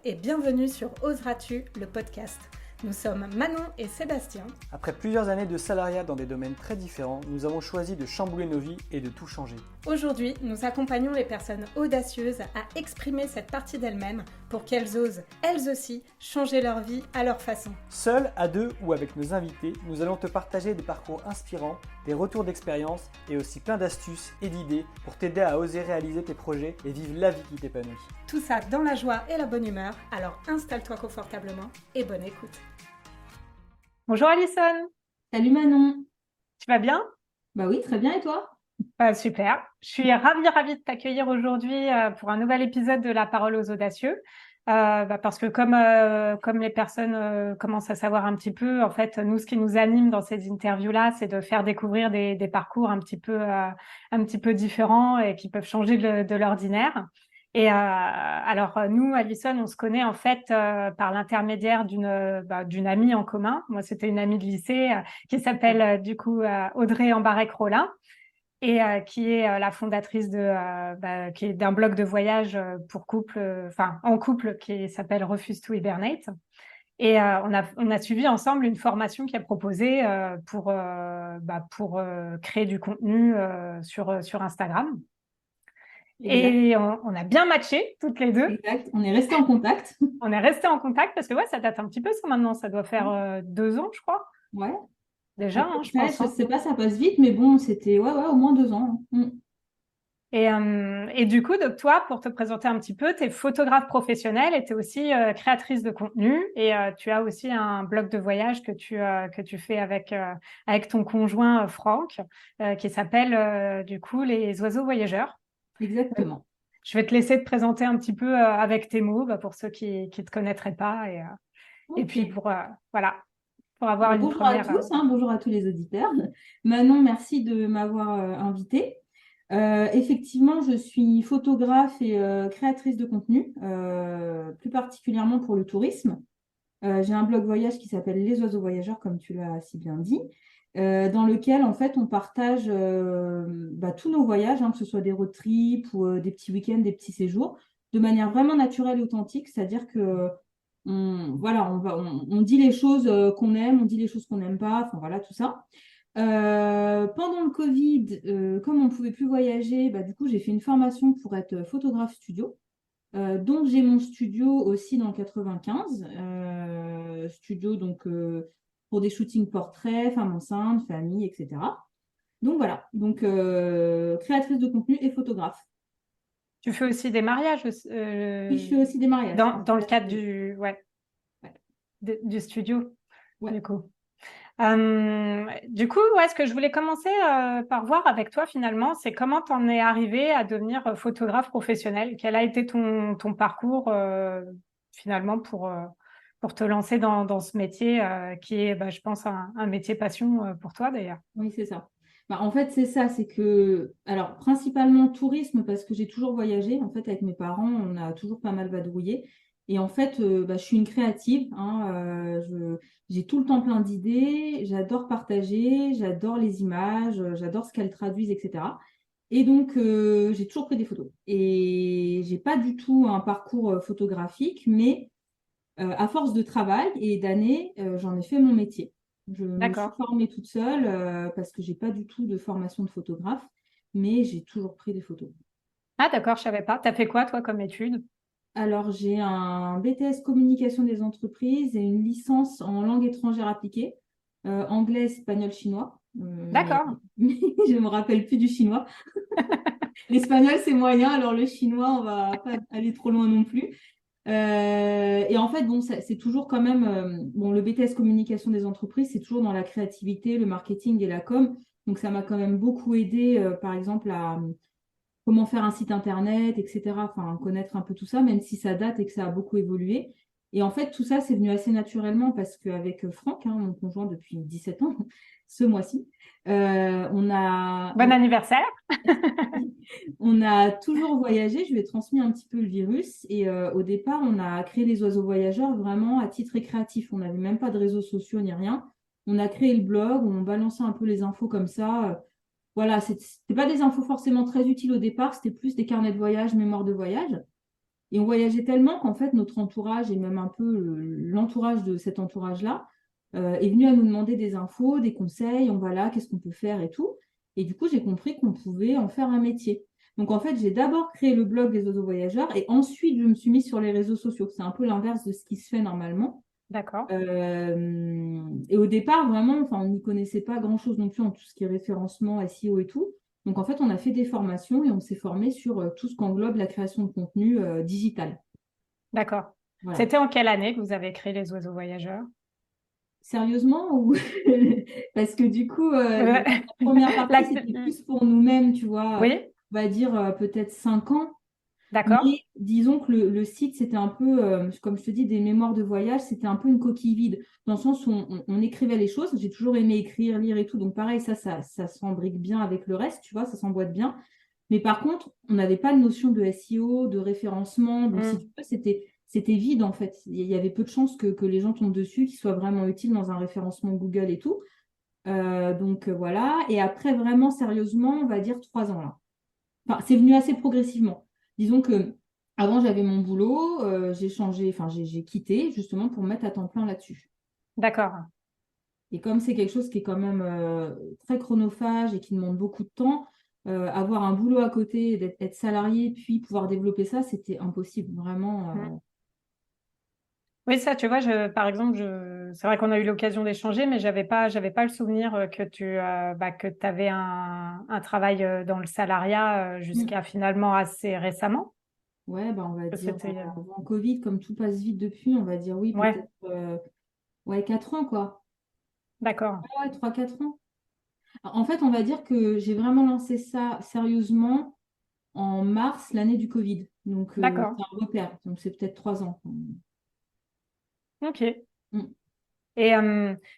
et bienvenue sur Oseras-tu, le podcast. Nous sommes Manon et Sébastien. Après plusieurs années de salariat dans des domaines très différents, nous avons choisi de chambouler nos vies et de tout changer. Aujourd'hui, nous accompagnons les personnes audacieuses à exprimer cette partie d'elles-mêmes pour qu'elles osent, elles aussi, changer leur vie à leur façon. Seuls, à deux ou avec nos invités, nous allons te partager des parcours inspirants, des retours d'expérience et aussi plein d'astuces et d'idées pour t'aider à oser réaliser tes projets et vivre la vie qui t'épanouit. Tout ça dans la joie et la bonne humeur, alors installe-toi confortablement et bonne écoute. Bonjour Alison. Salut Manon. Tu vas bien? Bah oui, très bien, et toi? Super. Je suis ravie de t'accueillir aujourd'hui pour un nouvel épisode de La Parole aux Audacieux. Parce que comme les personnes commencent à savoir un petit peu, en fait, nous, ce qui nous anime dans ces interviews-là, c'est de faire découvrir des parcours un petit peu différents et qui peuvent changer de l'ordinaire. Et alors nous, Alison, on se connaît en fait par l'intermédiaire d'une amie en commun. Moi, c'était une amie de lycée qui s'appelle Audrey Ambarek-Rollin et qui est la fondatrice qui est d'un blog de voyage pour couple, en couple, qui s'appelle Refuse to Hibernate. Et on a suivi ensemble une formation qui est proposée pour créer du contenu sur Instagram. Exact. Et on a bien matché toutes les deux. Exact, on est restés en contact. On est restés en contact parce que ça date un petit peu ça maintenant. Ça doit faire 2 ans, je crois. Ouais. Déjà, je pense. Je sais pas, ça passe vite, mais bon, c'était au moins 2 ans. Et du coup, donc toi, pour te présenter un petit peu, tu es photographe professionnelle et tu es aussi créatrice de contenu. Et tu as aussi un blog de voyage que tu fais avec ton conjoint Franck, qui s'appelle Les Oiseaux Voyageurs. Exactement. Je vais te laisser te présenter un petit peu avec tes mots pour ceux qui ne te connaîtraient pas. Et puis pour avoir une bonjour première... à tous, bonjour à tous les auditeurs. Manon, merci de m'avoir invitée. Effectivement, je suis photographe et créatrice de contenu, plus particulièrement pour le tourisme. J'ai un blog voyage qui s'appelle Les Oiseaux Voyageurs, comme tu l'as si bien dit, dans lequel en fait on partage tous nos voyages, que ce soit des road trips ou des petits week-ends, des petits séjours, de manière vraiment naturelle et authentique, c'est-à-dire que on dit les choses qu'on aime, on dit les choses qu'on n'aime pas, enfin voilà tout ça. Pendant le Covid, comme on ne pouvait plus voyager, du coup j'ai fait une formation pour être photographe studio. Donc j'ai mon studio aussi dans le 95, studio donc pour des shootings portraits, femmes enceintes, famille, etc. Donc voilà, créatrice de contenu et photographe. Tu fais aussi des mariages Oui, je fais aussi des mariages. dans le cadre du studio, ouais. du coup. Ce que je voulais commencer par voir avec toi finalement, c'est comment tu en es arrivé à devenir photographe professionnel. Quel a été ton parcours finalement pour te lancer dans ce métier qui est, je pense, un métier passion pour toi d'ailleurs. Oui, c'est ça. En fait, c'est ça, c'est que, alors, principalement tourisme, parce que j'ai toujours voyagé. En fait, avec mes parents, on a toujours pas mal vadrouillé. Et en fait, je suis une créative. J'ai tout le temps plein d'idées. J'adore partager. J'adore les images. J'adore ce qu'elles traduisent, etc. Et donc, j'ai toujours pris des photos. Et j'ai pas du tout un parcours photographique, mais à force de travail et d'années, j'en ai fait mon métier. Je me suis formée toute seule parce que j'ai pas du tout de formation de photographe, mais j'ai toujours pris des photos. Ah d'accord, je savais pas. Tu as fait quoi toi comme étude? Alors j'ai un BTS communication des entreprises et une licence en langue étrangère appliquée, anglais, espagnol, chinois. D'accord. Mais je me rappelle plus du chinois. L'espagnol c'est moyen, alors le chinois on va pas aller trop loin non plus. Et en fait, c'est toujours quand même, le BTS communication des entreprises, c'est toujours dans la créativité, le marketing et la com. Donc, ça m'a quand même beaucoup aidé, par exemple, à comment faire un site internet, etc. Enfin, connaître un peu tout ça, même si ça date et que ça a beaucoup évolué. Et en fait, tout ça, c'est venu assez naturellement parce qu'avec Franck, mon conjoint depuis 17 ans, ce mois-ci, on a... Bon anniversaire. On a toujours voyagé, je lui ai transmis un petit peu le virus et au départ, on a créé les Oiseaux Voyageurs vraiment à titre récréatif. On n'avait même pas de réseaux sociaux ni rien. On a créé le blog, on balançait un peu les infos comme ça. Voilà, c'était pas des infos forcément très utiles au départ, c'était plus des carnets de voyage, mémoires de voyage. Et on voyageait tellement qu'en fait, notre entourage et même un peu l'entourage de cet entourage-là est venu à nous demander des infos, des conseils, on va là, qu'est-ce qu'on peut faire et tout. Et du coup, j'ai compris qu'on pouvait en faire un métier. Donc en fait, j'ai d'abord créé le blog des oiseaux voyageurs et ensuite, je me suis mise sur les réseaux sociaux. C'est un peu l'inverse de ce qui se fait normalement. D'accord. Et au départ, vraiment, enfin, on n'y connaissait pas grand-chose non plus en tout ce qui est référencement, SEO et tout. Donc, en fait, on a fait des formations et on s'est formé sur tout ce qu'englobe la création de contenu digital. D'accord. Voilà. C'était en quelle année que vous avez créé les oiseaux voyageurs? Sérieusement ou parce que du coup, Euh, la première partie, la- c'était plus pour nous-mêmes, tu vois, Oui, on va dire peut-être 5 ans. d'accord. Mais disons que le site, c'était un peu, comme je te dis, des mémoires de voyage, c'était un peu une coquille vide, dans le sens où on écrivait les choses. J'ai toujours aimé écrire, lire et tout. Donc pareil, ça s'embrique bien avec le reste, tu vois, ça s'emboîte bien. Mais par contre, on n'avait pas de notion de SEO, de référencement. Donc si tu Hmm. veux, c'était vide en fait. Il y avait peu de chances que les gens tombent dessus, qu'ils soient vraiment utiles dans un référencement Google et tout. Donc voilà. Et après, vraiment sérieusement, on va dire 3 ans là. Enfin, c'est venu assez progressivement. Disons que avant j'avais mon boulot, j'ai changé, enfin j'ai quitté justement pour me mettre à temps plein là-dessus. D'accord. Et comme c'est quelque chose qui est quand même très chronophage et qui demande beaucoup de temps, avoir un boulot à côté, être salarié, puis pouvoir développer ça, c'était impossible, vraiment. Hmm. Oui, ça, tu vois, par exemple, c'est vrai qu'on a eu l'occasion d'échanger, mais j'avais pas le souvenir que que t'avais un travail dans le salariat Mm. jusqu'à finalement assez récemment. Ouais, bah, on va Que dire C'était, avant Covid, comme tout passe vite depuis, on va dire oui, ouais, peut-être ouais, 4 ans quoi. d'accord, Ouais, 3 4 ans. En fait, on va dire que j'ai vraiment lancé ça sérieusement en mars, l'année du Covid. Donc, d'accord, c'est un repère. Donc, c'est peut-être 3 ans. ok. Mm. Et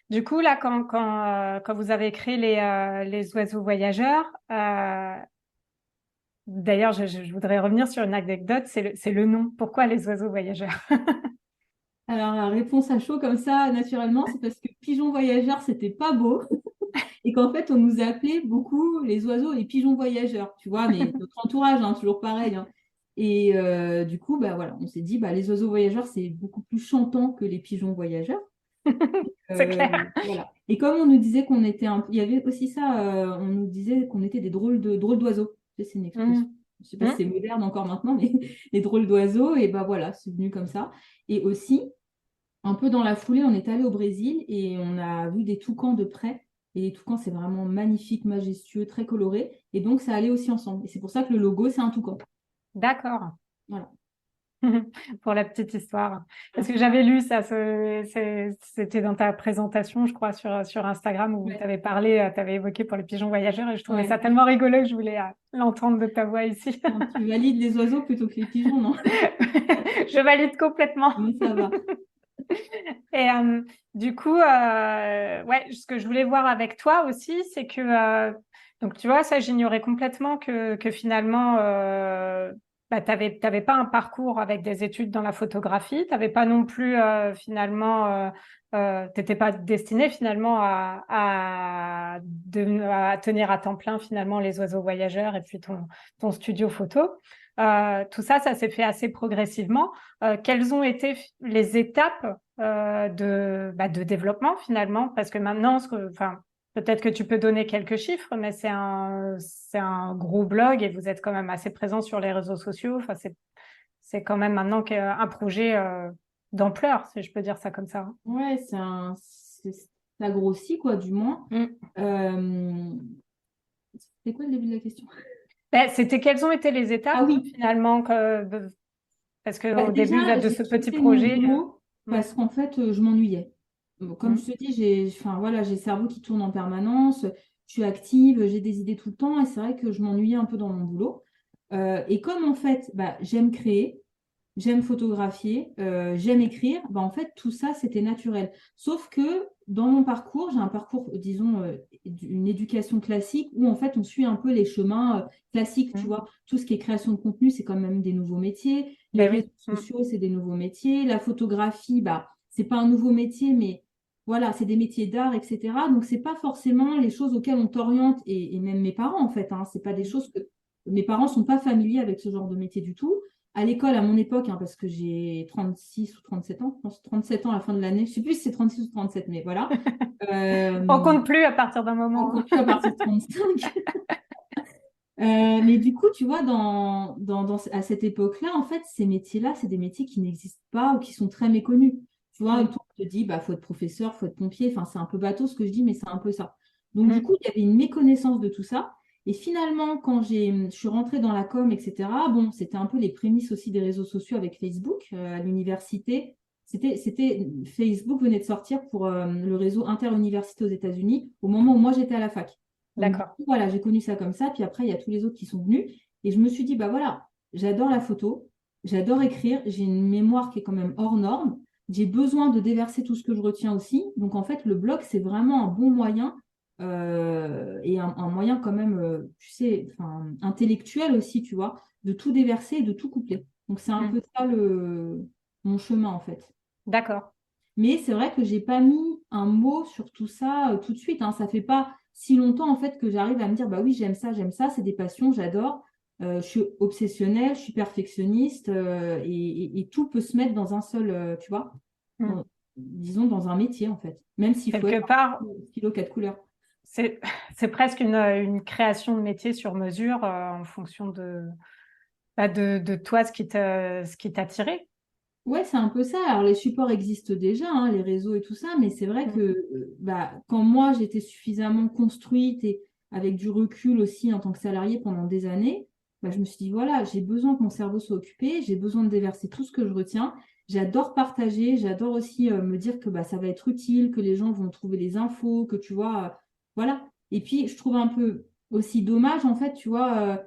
du coup, là, quand vous avez créé les oiseaux voyageurs, d'ailleurs, je voudrais revenir sur une anecdote, c'est le nom. Pourquoi les oiseaux voyageurs? Alors, la réponse à chaud comme ça, naturellement, c'est parce que pigeon voyageur, c'était pas beau. Et qu'en fait, on nous a appelé beaucoup les oiseaux les pigeons voyageurs, tu vois, mais notre entourage, hein, toujours pareil, hein. Et du coup, bah, voilà, on s'est dit, bah, les oiseaux voyageurs, c'est beaucoup plus chantant que les pigeons voyageurs. C'est clair. Voilà. Et comme on nous disait qu'on était il y avait aussi ça, on nous disait qu'on était des drôles d'oiseaux. Tu sais, c'est une expression. Mhm. Je sais pas si c'est Mhm. moderne encore maintenant, mais les drôles d'oiseaux, et bah voilà, c'est venu comme ça. Et aussi, un peu dans la foulée, on est allé au Brésil et on a vu des toucans de près. Et les toucans, c'est vraiment magnifique, majestueux, très coloré. Et donc, ça allait aussi ensemble. Et c'est pour ça que le logo, c'est un toucan. D'accord. Voilà. Pour la petite histoire. Parce que j'avais lu ça, c'était dans ta présentation, je crois, sur Instagram où tu Ouais, avais parlé, tu avais évoqué pour les pigeons voyageurs et je trouvais ça ouais. tellement rigolo que je voulais l'entendre de ta voix ici. Bon, tu valides les oiseaux plutôt que les pigeons, non? Je valide complètement. Mais ça va. Et du coup, ouais, ce que je voulais voir avec toi aussi, c'est que, donc tu vois, ça, j'ignorais complètement que finalement, t'avais pas un parcours avec des études dans la photographie, t'avais pas non plus finalement, t'étais pas destiné finalement à tenir à temps plein finalement les oiseaux voyageurs et puis ton studio photo. Tout ça, ça s'est fait assez progressivement. Quelles ont été les étapes de développement finalement? Parce que maintenant, enfin, peut-être que tu peux donner quelques chiffres, mais c'est un gros blog et vous êtes quand même assez présent sur les réseaux sociaux. Enfin, c'est quand même maintenant un projet d'ampleur, si je peux dire ça comme ça. Ouais, ça grossit, quoi, du moins. Mm. Euh, C'est quoi le début de la question? Ben, c'était quelles ont été les Ah étapes oui, finalement parce bah, qu'au début déjà, de j'ai ce petit quitté mon projet. boulot Mm, parce qu'en fait, je m'ennuyais. Bon, comme je mm, te dis, enfin, voilà, j'ai le cerveau qui tourne en permanence, je suis active, j'ai des idées tout le temps et c'est vrai que je m'ennuyais un peu dans mon boulot. Et comme en fait, bah, j'aime créer, j'aime photographier, j'aime écrire, bah, en fait, tout ça, c'était naturel. Sauf que dans mon parcours, j'ai un parcours, disons, une éducation classique où en fait, on suit un peu les chemins classiques, tu mm. vois. Tout ce qui est création de contenu, c'est quand même des nouveaux métiers. Les Ben réseaux oui. Mm. sociaux, c'est des nouveaux métiers. La photographie, bah, c'est pas un nouveau métier, mais voilà, c'est des métiers d'art, etc. Donc, c'est pas forcément les choses auxquelles on t'oriente, et même mes parents, en fait, hein, c'est pas des choses que mes parents sont pas familiers avec ce genre de métier du tout. à l'école, à mon époque, hein, parce que j'ai 36 ou 37 ans, je pense 37 ans à la fin de l'année. Je sais plus si c'est 36 ou 37, mais voilà. On Euh, compte plus à partir d'un on moment. compte plus à partir de 35. Mais du coup, tu vois, à cette époque-là, en fait, ces métiers-là, c'est des métiers qui n'existent pas ou qui sont très méconnus. Tu vois, Mm. toi, on te dit, bah, faut être professeur, faut être pompier. Enfin, c'est un peu bateau ce que je dis, mais c'est un peu ça. Donc, du Mm. coup, il y avait une méconnaissance de tout ça. Et finalement, quand je suis rentrée dans la com, etc., bon, c'était un peu les prémices aussi des réseaux sociaux avec Facebook à l'université. Facebook venait de sortir pour le réseau interuniversité aux États-Unis au moment où moi j'étais à la fac. Donc, du D'accord. coup, voilà, j'ai connu ça comme ça. Puis après, il y a tous les autres qui sont venus. Et je me suis dit, bah voilà, j'adore la photo, j'adore écrire, j'ai une mémoire qui est quand même hors norme. J'ai besoin de déverser tout ce que je retiens aussi. Donc, en fait, le blog, c'est vraiment un bon moyen et un moyen quand même, tu sais, enfin, intellectuel aussi, tu vois, de tout déverser et de tout coupler. Donc, c'est un Mm. peu ça mon chemin, en fait. D'accord. Mais c'est vrai que j'ai pas mis un mot sur tout ça tout de suite, hein. Ça fait pas si longtemps en fait que j'arrive à me dire bah oui, j'aime ça, c'est des passions, j'adore. Je suis obsessionnelle, je suis perfectionniste et tout peut se mettre dans un seul, tu vois, Mm. disons dans un métier en fait, même s'il faut Quelque être part, un stylo quatre couleurs. c'est c'est presque une création de métier sur mesure en fonction de toi, ce qui t'a tiré. Ouais, c'est un peu ça. Alors, les supports existent déjà, hein, les réseaux et tout ça, mais c'est vrai que Mm. bah, quand moi, j'étais suffisamment construite et avec du recul aussi en tant que salariée pendant des années, bah, je me suis dit, voilà, j'ai besoin que mon cerveau soit occupé, j'ai besoin de déverser tout ce que je retiens. J'adore partager, j'adore aussi me dire que bah, ça va être utile, que les gens vont trouver des infos, que tu vois, voilà. Et puis, je trouve un peu aussi dommage, en fait, tu vois,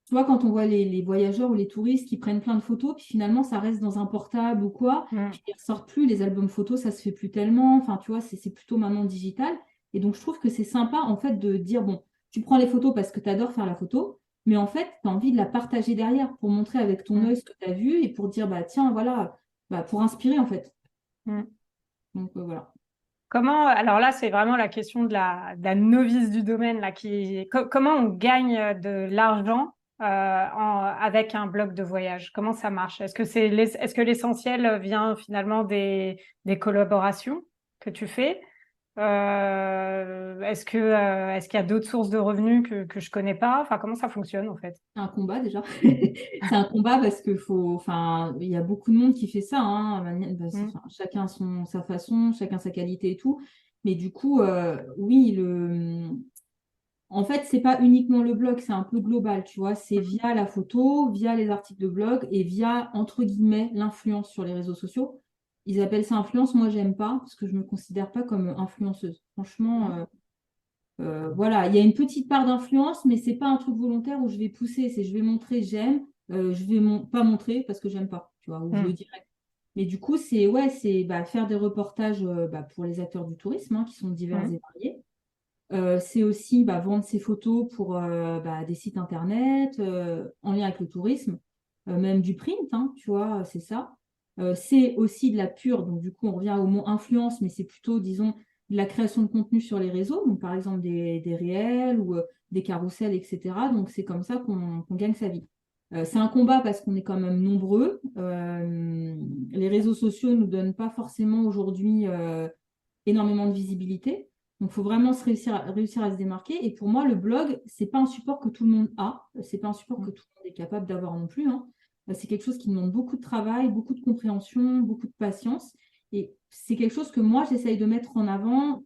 quand on voit les voyageurs ou les touristes qui prennent plein de photos, puis finalement, ça reste dans un portable ou quoi, Mm. puis ils ressortent plus, les albums photos, ça se fait plus tellement. Enfin, tu vois, c'est plutôt maintenant digital. Et donc, je trouve que c'est sympa, en fait, de dire, bon, tu prends les photos parce que tu adores faire la photo, mais en fait, tu as envie de la partager derrière pour montrer avec ton Mm. œil ce que tu as vu et pour dire, bah, tiens, voilà, bah, pour inspirer, en fait. Mm. Donc, voilà. Comment, alors là, c'est vraiment la question de la novice du domaine, là, comment on gagne de l'argent avec un blog de voyage? Comment ça marche? Est-ce que l'essentiel vient finalement des collaborations que tu fais? Est-ce qu'il y a d'autres sources de revenus que je connais pas? Enfin, comment ça fonctionne en fait? C'est un combat déjà. C'est un combat parce que enfin, il y a beaucoup de monde qui fait ça, hein. Mm. Enfin, chacun sa façon, chacun sa qualité et tout. Mais du coup, oui, en fait, c'est pas uniquement le blog, c'est un peu global, tu vois. C'est via la photo, via les articles de blog et via, entre guillemets, l'influence sur les réseaux sociaux. Ils appellent ça influence, moi j'aime pas parce que je me considère pas comme influenceuse. Franchement, Mm. voilà, il y a une petite part d'influence, mais c'est pas un truc volontaire où je vais pousser, c'est je vais montrer, j'aime, je vais pas montrer parce que j'aime pas, tu vois, ou je le Mm. dirai. Mais du coup, c'est ouais, c'est bah, faire des reportages bah, pour les acteurs du tourisme, hein, qui sont divers Mm. et variés. C'est aussi bah, vendre ses photos pour bah, des sites internet en lien avec le tourisme, même du print, hein, tu vois, c'est ça. C'est aussi de la pure, donc du coup on revient au mot influence, mais c'est plutôt, disons, de la création de contenu sur les réseaux, donc par exemple des réels ou des carousels, etc. Donc c'est comme ça qu'on gagne sa vie. C'est un combat parce qu'on est quand même nombreux. Les réseaux sociaux ne nous donnent pas forcément aujourd'hui énormément de visibilité. Donc, il faut vraiment réussir à se démarquer. Et pour moi, le blog, c'est pas un support que tout le monde a. C'est pas un support que tout le monde est capable d'avoir non plus, hein. C'est quelque chose qui demande beaucoup de travail, beaucoup de compréhension, beaucoup de patience. Et c'est quelque chose que moi, j'essaye de mettre en avant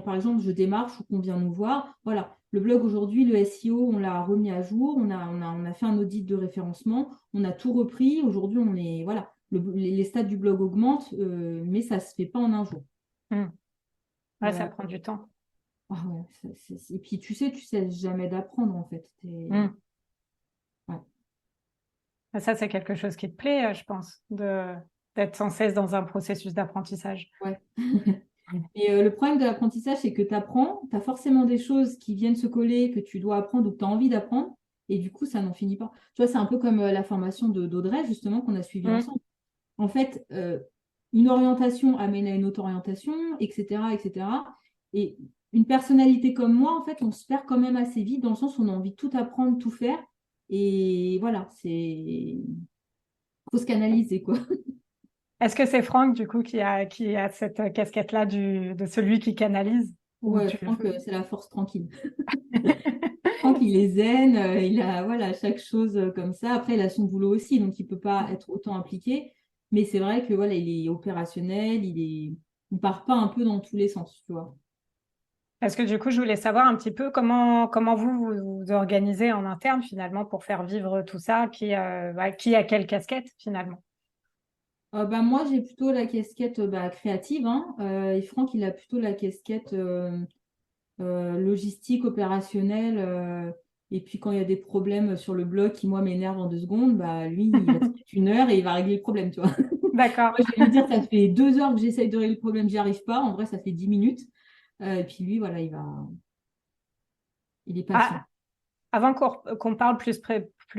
par exemple, je démarche ou qu'on vient nous voir. Voilà, le blog aujourd'hui, le SEO, on l'a remis à jour, on a fait un audit de référencement, on a tout repris. Aujourd'hui, on est, voilà, les stats du blog augmentent, mais ça ne se fait pas en un jour. Mm. Ouais, ça Euh, prend du temps. ah ouais, et puis tu sais jamais d'apprendre en fait. Mm. Ouais. Ça, c'est quelque chose qui te plaît, je pense, d'être sans cesse dans un processus d'apprentissage. Ouais. Et le problème de l'apprentissage, c'est que tu apprends, tu as forcément des choses qui viennent se coller, que tu dois apprendre ou que tu as envie d'apprendre, et du coup, ça n'en finit pas. Tu vois, c'est un peu comme la formation d'Audrey, justement, qu'on a suivie Mm. ensemble. En fait, une orientation amène à une autre orientation, etc., etc. Et une personnalité comme moi, en fait, on se perd quand même assez vite, dans le sens où on a envie de tout apprendre, tout faire. Et voilà, c'est faut se canaliser, quoi. Est-ce que c'est Franck, du coup, qui a cette casquette-là de celui qui canalise ou Ouais, tu le Franck, fais? c'est la force tranquille. Franck, il est zen, il a voilà, chaque chose comme ça. Après, il a son boulot aussi, donc il peut pas être autant impliqué. Mais c'est vrai que voilà, il est opérationnel, il part pas un peu dans tous les sens, tu vois. Parce que du coup, je voulais savoir un petit peu comment vous organisez en interne finalement pour faire vivre tout ça, qui a quelle casquette finalement. Bah, moi, j'ai plutôt la casquette créative, hein, et Franck, il a plutôt la casquette logistique, opérationnelle. Et puis, quand il y a des problèmes sur le blog qui, moi, m'énervent en 2 secondes, bah, lui, il va te mettre 1 heure et il va régler le problème, tu vois. D'accord. Moi, je vais lui dire, ça fait 2 heures que j'essaye de régler le problème, j'y arrive pas. En vrai, ça fait 10 minutes. Et puis, lui, voilà, il est patient. Ah, avant qu'on parle plus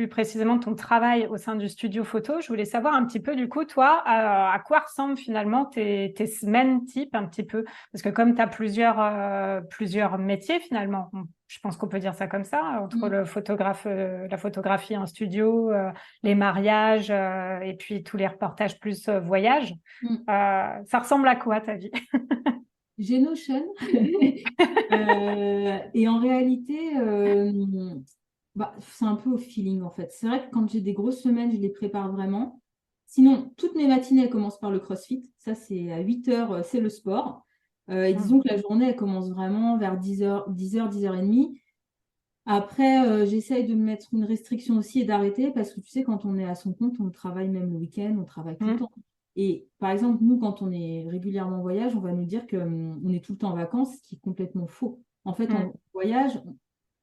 précisément de ton travail au sein du studio photo, je voulais savoir un petit peu, du coup, toi, à quoi ressemblent finalement tes semaines type un petit peu? Parce que comme tu as plusieurs métiers finalement, je pense qu'on peut dire ça comme ça, entre Mm. le photographe, la photographie en studio, les mariages et puis tous les reportages plus voyages. Mm. Ça ressemble à quoi ta vie? J'ai Notion. Et en réalité, c'est un peu au feeling en fait. C'est vrai que quand j'ai des grosses semaines, je les prépare vraiment. Sinon, toutes mes matinées, elles commencent par le CrossFit. Ça, c'est à 8 heures, c'est le sport. Et disons que la journée, elle commence vraiment vers 10 heures, 10 heures, 10 heures et demie. Après, j'essaye de me mettre une restriction aussi et d'arrêter parce que tu sais, quand on est à son compte, on travaille même le week-end, on travaille tout le Hmm, temps. Et par exemple, nous, quand on est régulièrement en voyage, on va nous dire qu'on est tout le temps en vacances, ce qui est complètement faux. En fait, hmm. en voyage,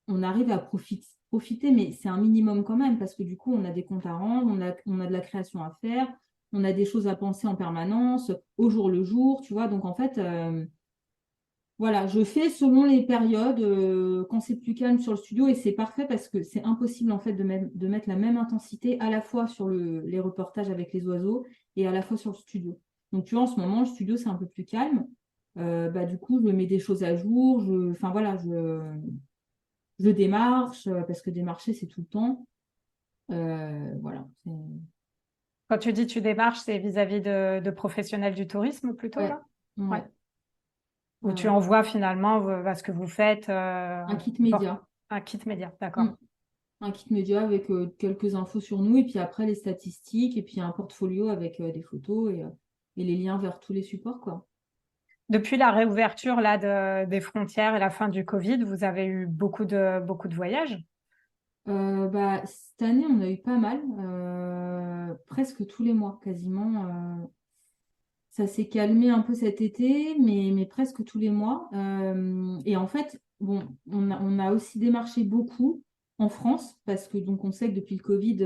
on arrive à profiter, mais c'est un minimum quand même parce que du coup, on a des comptes à rendre, on a de la création à faire, on a des choses à penser en permanence, au jour le jour, tu vois. Donc, en fait, voilà, je fais selon les périodes, quand c'est plus calme sur le studio, et c'est parfait parce que c'est impossible en fait de mettre la même intensité à la fois sur les reportages avec les oiseaux et à la fois sur le studio. Donc tu vois, en ce moment, le studio c'est un peu plus calme. Du coup, je mets des choses à jour, enfin voilà, je démarche parce que démarcher c'est tout le temps. Voilà. Quand tu dis tu démarches, c'est vis-à-vis de professionnels du tourisme plutôt Ouais, là? Ouais. ouais, Où ouais, tu ouais. envoies finalement ce que vous faites, Un kit média. un kit média, Mm. d'accord. Un kit média avec quelques infos sur nous et puis après les statistiques et puis un portfolio avec des photos et les liens vers tous les supports, quoi. Depuis la réouverture là des frontières et la fin du Covid, vous avez eu beaucoup de voyages? Cette année, on a eu pas mal, presque tous les mois quasiment. Ça s'est calmé un peu cet été, mais presque tous les mois. Et en fait, bon, on a aussi démarché beaucoup en France parce que donc on sait que depuis le Covid,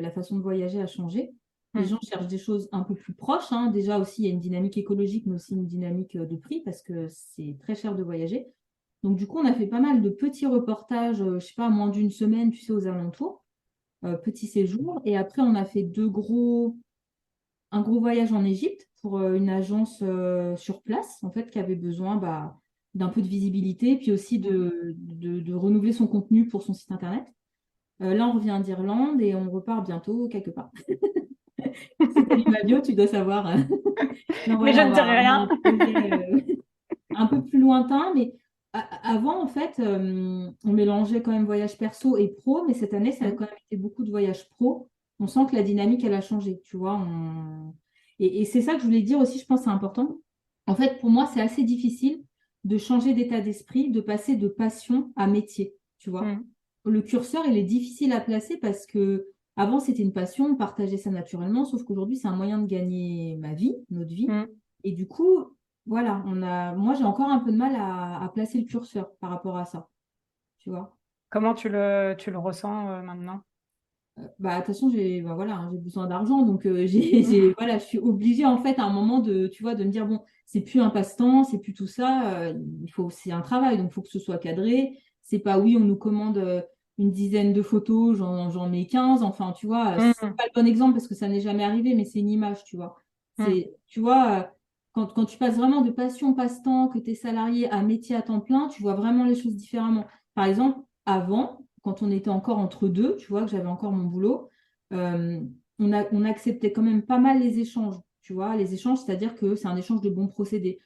la façon de voyager a changé. Les Hmm. gens cherchent des choses un peu plus proches, hein. Déjà aussi, il y a une dynamique écologique, mais aussi une dynamique de prix parce que c'est très cher de voyager. Donc du coup, on a fait pas mal de petits reportages, je sais pas, moins d'une semaine, tu sais, aux alentours, petits séjours. Et après, on a fait un gros voyage en Égypte pour une agence sur place, en fait, qui avait besoin d'un peu de visibilité, puis aussi de renouveler son contenu pour son site internet. Là, on revient d'Irlande et on repart bientôt quelque part. Si tu as lu ma bio, tu dois savoir. Non, Mais je voilà, ne dirai on a rien. un projet un peu plus lointain, mais avant, en fait, on mélangeait quand même voyage perso et pro, mais cette année, ça a Hmm. quand même été beaucoup de voyages pro. On sent que la dynamique, elle a changé, tu vois. Et c'est ça que je voulais dire aussi, je pense que c'est important. En fait, pour moi, c'est assez difficile de changer d'état d'esprit, de passer de passion à métier, tu vois. Hmm. Le curseur, il est difficile à placer parce que avant, c'était une passion, on partageait ça naturellement, sauf qu'aujourd'hui, c'est un moyen de gagner ma vie, notre vie. Hmm. Et du coup, voilà, moi, j'ai encore un peu de mal à placer le curseur par rapport à ça, tu vois. Comment tu le ressens maintenant? De toute façon, voilà, hein, j'ai besoin d'argent, donc voilà, je suis obligée en fait à un moment tu vois, de me dire bon, c'est plus un passe-temps, c'est plus tout ça, c'est un travail, donc il faut que ce soit cadré. C'est pas oui, on nous commande une dizaine de photos, j'en mets 15, enfin, tu vois, c'est Hmm. pas le bon exemple parce que ça n'est jamais arrivé, mais c'est une image, tu vois. Hmm. Tu vois, quand tu passes vraiment de passion passe-temps, que tu es salarié à métier à temps plein, tu vois vraiment les choses différemment. Par exemple, avant, quand on était encore entre deux, tu vois, que j'avais encore mon boulot, euh, on acceptait quand même pas mal les échanges, tu vois. Les échanges, c'est-à-dire que c'est un échange de bons procédés.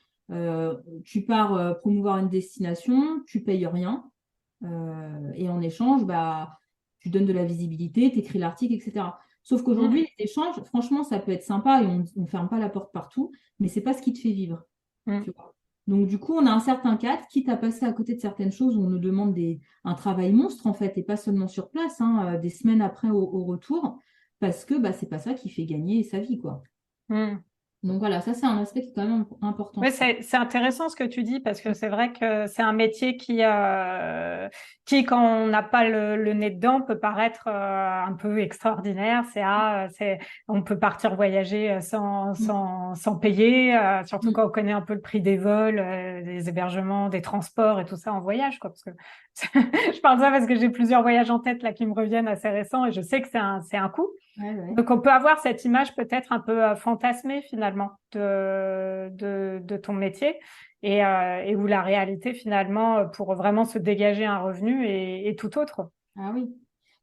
Tu pars promouvoir une destination, tu payes rien, et en échange, bah, tu donnes de la visibilité, tu écris l'article, etc. Sauf Mm. qu'aujourd'hui, les échanges, franchement, ça peut être sympa et on ne ferme pas la porte partout, mais c'est pas ce qui te fait vivre, Mm. tu vois. Donc, du coup, on a un certain cadre, quitte à passer à côté de certaines choses où on nous demande un travail monstre, en fait, et pas seulement sur place, hein, des semaines après au retour, parce que bah, c'est pas ça qui fait gagner sa vie, quoi. Mm. Donc voilà, ça, c'est un aspect qui est quand même important, Oui, je trouve. c'est intéressant ce que tu dis parce que c'est vrai que c'est un métier qui, quand on n'a pas le nez dedans, peut paraître un peu extraordinaire. On peut partir voyager Mm. sans payer, surtout Mm. quand on connaît un peu le prix des vols, des hébergements, des transports et tout ça en voyage, quoi. Parce que je parle de ça parce que j'ai plusieurs voyages en tête là qui me reviennent assez récents et je sais que c'est un coût. Ouais, ouais. Donc, on peut avoir cette image peut-être un peu fantasmée finalement de ton métier et où la réalité finalement, pour vraiment se dégager un revenu est tout autre. Ah oui,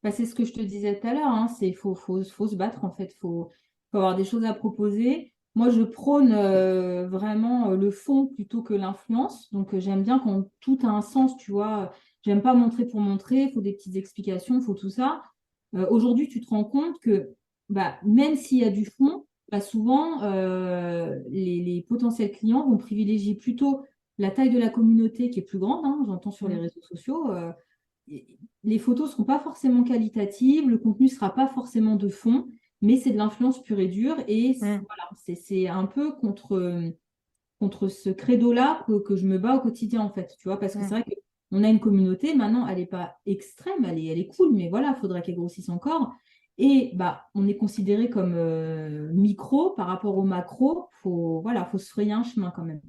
bah, c'est ce que je te disais tout à l'heure, hein, faut se battre en fait, faut avoir des choses à proposer. Moi, je prône vraiment le fond plutôt que l'influence. Donc, j'aime bien quand tout a un sens, tu vois. J'aime pas montrer pour montrer, il faut des petites explications, il faut tout ça. Aujourd'hui, tu te rends compte que bah, même s'il y a du fond, bah, souvent, les potentiels clients vont privilégier plutôt la taille de la communauté qui est plus grande, hein, j'entends sur les Mm. réseaux sociaux. Les photos ne seront pas forcément qualitatives, le contenu ne sera pas forcément de fond, mais c'est de l'influence pure et dure. Et Mm. voilà, c'est un peu contre ce credo-là que je me bats au quotidien, en fait, tu vois, parce que c'est Mm. vrai qu'on a une communauté, maintenant, elle n'est pas extrême, elle est cool, mais voilà, il faudrait qu'elle grossisse encore. Et bah, on est considéré comme micro par rapport au macro, voilà, faut se frayer un chemin quand même.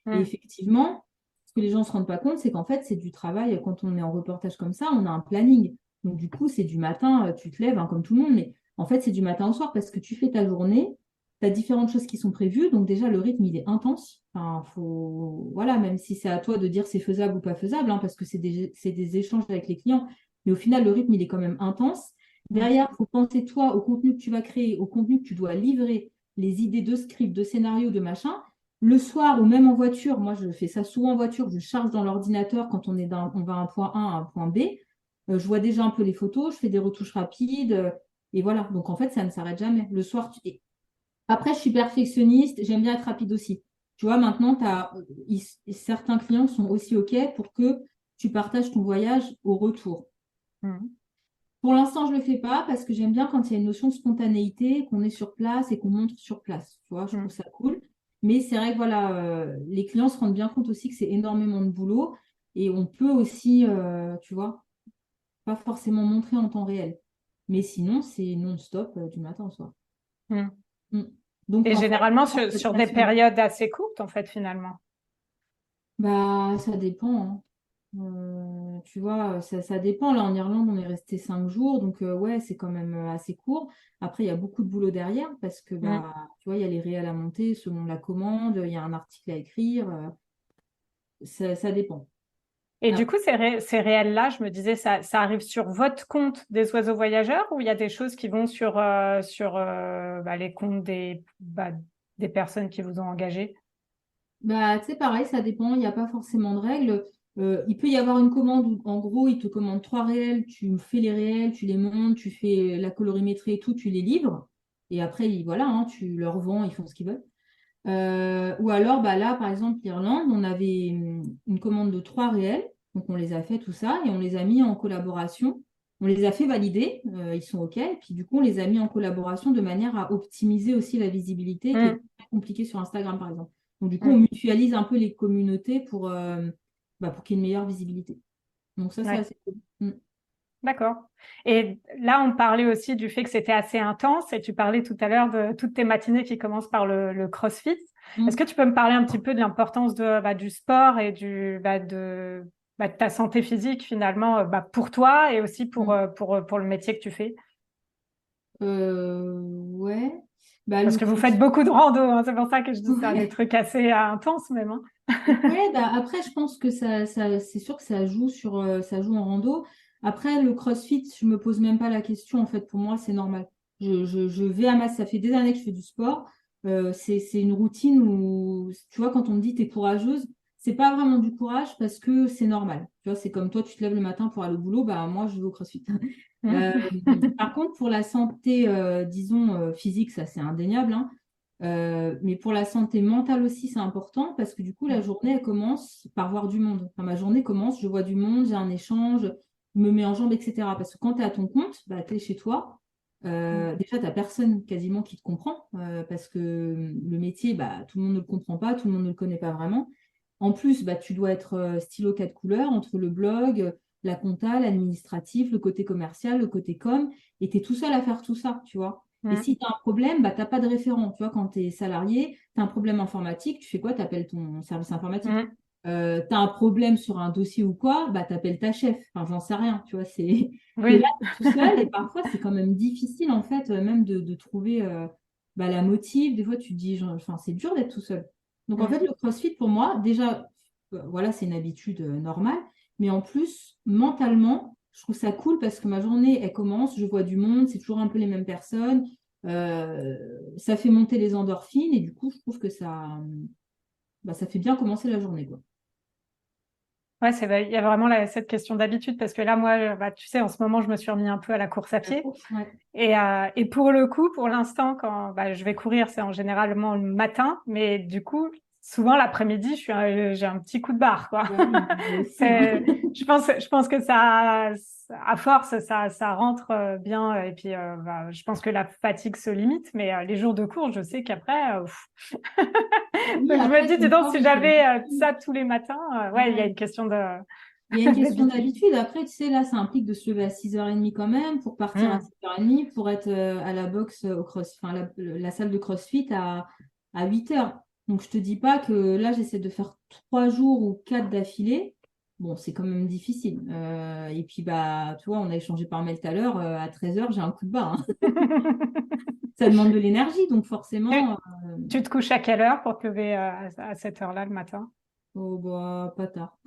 Et Mm. effectivement, ce que les gens ne se rendent pas compte, c'est qu'en fait, c'est du travail, quand on est en reportage comme ça, on a un planning. Donc du coup, c'est du matin, tu te lèves, hein, comme tout le monde, mais en fait, c'est du matin au soir parce que tu fais ta journée, tu as différentes choses qui sont prévues, donc déjà le rythme il est intense. Enfin, voilà, même si c'est à toi de dire c'est faisable ou pas faisable, hein, parce que c'est des échanges avec les clients, mais au final le rythme il est quand même intense. Mm. Derrière, il faut penser toi au contenu que tu vas créer, au contenu que tu dois livrer, les idées de script, de scénario, de machin. Le soir ou même en voiture, moi je fais ça souvent en voiture, je charge dans l'ordinateur quand on va à un point A à un point B. Je vois déjà un peu les photos, je fais des retouches rapides, et voilà. Donc en fait, ça ne s'arrête jamais. Le soir, après, je suis perfectionniste, j'aime bien être rapide aussi. Tu vois, maintenant, certains clients sont aussi OK pour que tu partages ton voyage au retour. Mm. Pour l'instant, je ne le fais pas parce que j'aime bien quand il y a une notion de spontanéité, qu'on est sur place et qu'on montre sur place. Tu vois, je trouve Mm. ça cool. Mais c'est vrai que voilà, les clients se rendent bien compte aussi que c'est énormément de boulot et on peut aussi, tu vois, pas forcément montrer en temps réel. Mais sinon, c'est non-stop du matin au soir. Mm. Mm. Donc, Et en fait, généralement ça peut être sur des passionnant. périodes assez courtes en fait finalement. Bah, ça dépend, hein. Tu vois, ça dépend. Là, en Irlande, on est resté 5 jours, donc ouais, c'est quand même assez court. Après, il y a beaucoup de boulot derrière parce que Mm. bah, tu vois, il y a les réels à monter selon la commande, il y a un article à écrire. Ça dépend. Et du Ah, coup, ces réels-là, je me disais, ça arrive sur votre compte des oiseaux voyageurs ou il y a des choses qui vont sur les comptes des personnes qui vous ont engagé? bah, tu sais, pareil, ça dépend. Il n'y a pas forcément de règles. Il peut y avoir une commande où, en gros, ils te commandent 3 réels, tu fais les réels, tu les montes, tu fais la colorimétrie et tout, tu les livres. Et après, voilà, hein, tu leur vends, ils font ce qu'ils veulent. Ou alors, bah là, par exemple, l'Irlande, on avait une commande de 3 réels, donc on les a fait tout ça et on les a mis en collaboration. On les a fait valider, ils sont OK, et puis du coup, on les a mis en collaboration de manière à optimiser aussi la visibilité qui est Mm. très compliquée sur Instagram, par exemple. Donc du coup, on Mm. mutualise un peu les communautés pour qu'il y ait une meilleure visibilité. Donc ça, c'est Ouais. assez cool. Mm. D'accord. Et là, on parlait aussi du fait que c'était assez intense et tu parlais tout à l'heure de toutes tes matinées qui commencent par le CrossFit. Est-ce que Mm. tu peux me parler un petit peu de l'importance du sport et de ta santé physique finalement pour toi et aussi Mm. pour le métier que tu fais? Ouais. Bah, Parce le que vous faites cross. beaucoup de rando, hein, c'est pour ça que je dis ça, des Ouais. trucs assez intenses même, hein. Ouais, bah après, je pense que c'est sûr que ça joue en rando. Après, le CrossFit, je me pose même pas la question. En fait, pour moi, c'est normal. Je vais à ma... Ça fait des années que je fais du sport. C'est une routine où, tu vois, quand on me dit t'es courageuse, c'est pas vraiment du courage parce que c'est normal. Tu vois, c'est comme toi, tu te lèves le matin pour aller au boulot, bah moi, je vais au CrossFit. Euh, Par contre, pour la santé, disons, physique, ça c'est indéniable, hein. Mais pour la santé mentale aussi, c'est important parce que du coup, la journée, elle commence par voir du monde. Enfin, ma journée commence, je vois du monde, j'ai un échange, je me mets en jambe, etc. Parce que quand tu es à ton compte, bah, tu es chez toi. Déjà, tu n'as personne quasiment qui te comprend parce que le métier, bah, tout le monde ne le comprend pas, tout le monde ne le connaît pas vraiment. En plus, bah, tu dois être stylo 4 couleurs entre le blog, la compta, l'administratif, le côté commercial, le côté com, et tu es tout seul à faire tout ça, tu vois. Et Mm. si tu as un problème, bah, tu n'as pas de référent. Tu vois, quand tu es salarié, tu as un problème informatique, tu fais quoi? Tu appelles ton service informatique. Mm. Tu as un problème sur un dossier ou quoi, bah, tu appelles ta chef. Enfin, j'en sais rien, tu vois, t'es là Oui. tout seul et parfois c'est quand même difficile en fait, même de trouver bah, la motive. Des fois, tu te dis, enfin, c'est dur d'être tout seul. Donc en Mm. fait, le CrossFit pour moi, déjà, voilà, c'est une habitude normale, mais en plus, mentalement, je trouve ça cool parce que ma journée, elle commence, je vois du monde, c'est toujours un peu les mêmes personnes. Ça fait monter les endorphines et du coup, je trouve que bah, ça fait bien commencer la journée, quoi. Ouais, c'est vrai. Il y a vraiment cette question d'habitude parce que là, moi, bah, tu sais, en ce moment, je me suis remis un peu à la course à La pied. course, ouais. Et pour le coup, pour l'instant, quand bah, je vais courir, c'est en généralement le matin, mais du coup, souvent l'après-midi, j'ai un petit coup de barre, quoi. Bah oui, moi aussi, hein. C'est, je pense que à force, ça rentre bien. Et puis, bah, je pense que la fatigue se limite, mais les jours de cours, je sais qu'après, Oui, donc je me après, dis, dis ton donc, corps, si il j'avais s'habitue. ça tous les matins, ouais, il y a Ouais. une question Il y a une question d'habitude. d'habitude. Après, tu sais, là, ça implique de se lever à 6h30 quand même pour partir à Mm. 7h30 pour être à la boxe au cross, enfin, la salle de CrossFit à 8h. Donc, je te dis pas que là, j'essaie de faire 3 jours ou 4 d'affilée. Bon, c'est quand même difficile. Et puis, bah, tu vois, on a échangé par mail tout à l'heure. À 13h, j'ai un coup de barre, hein. Ça demande de l'énergie, donc Tu, forcément, tu te couches à quelle heure pour te lever à cette heure-là le matin? oh, bah, pas tard.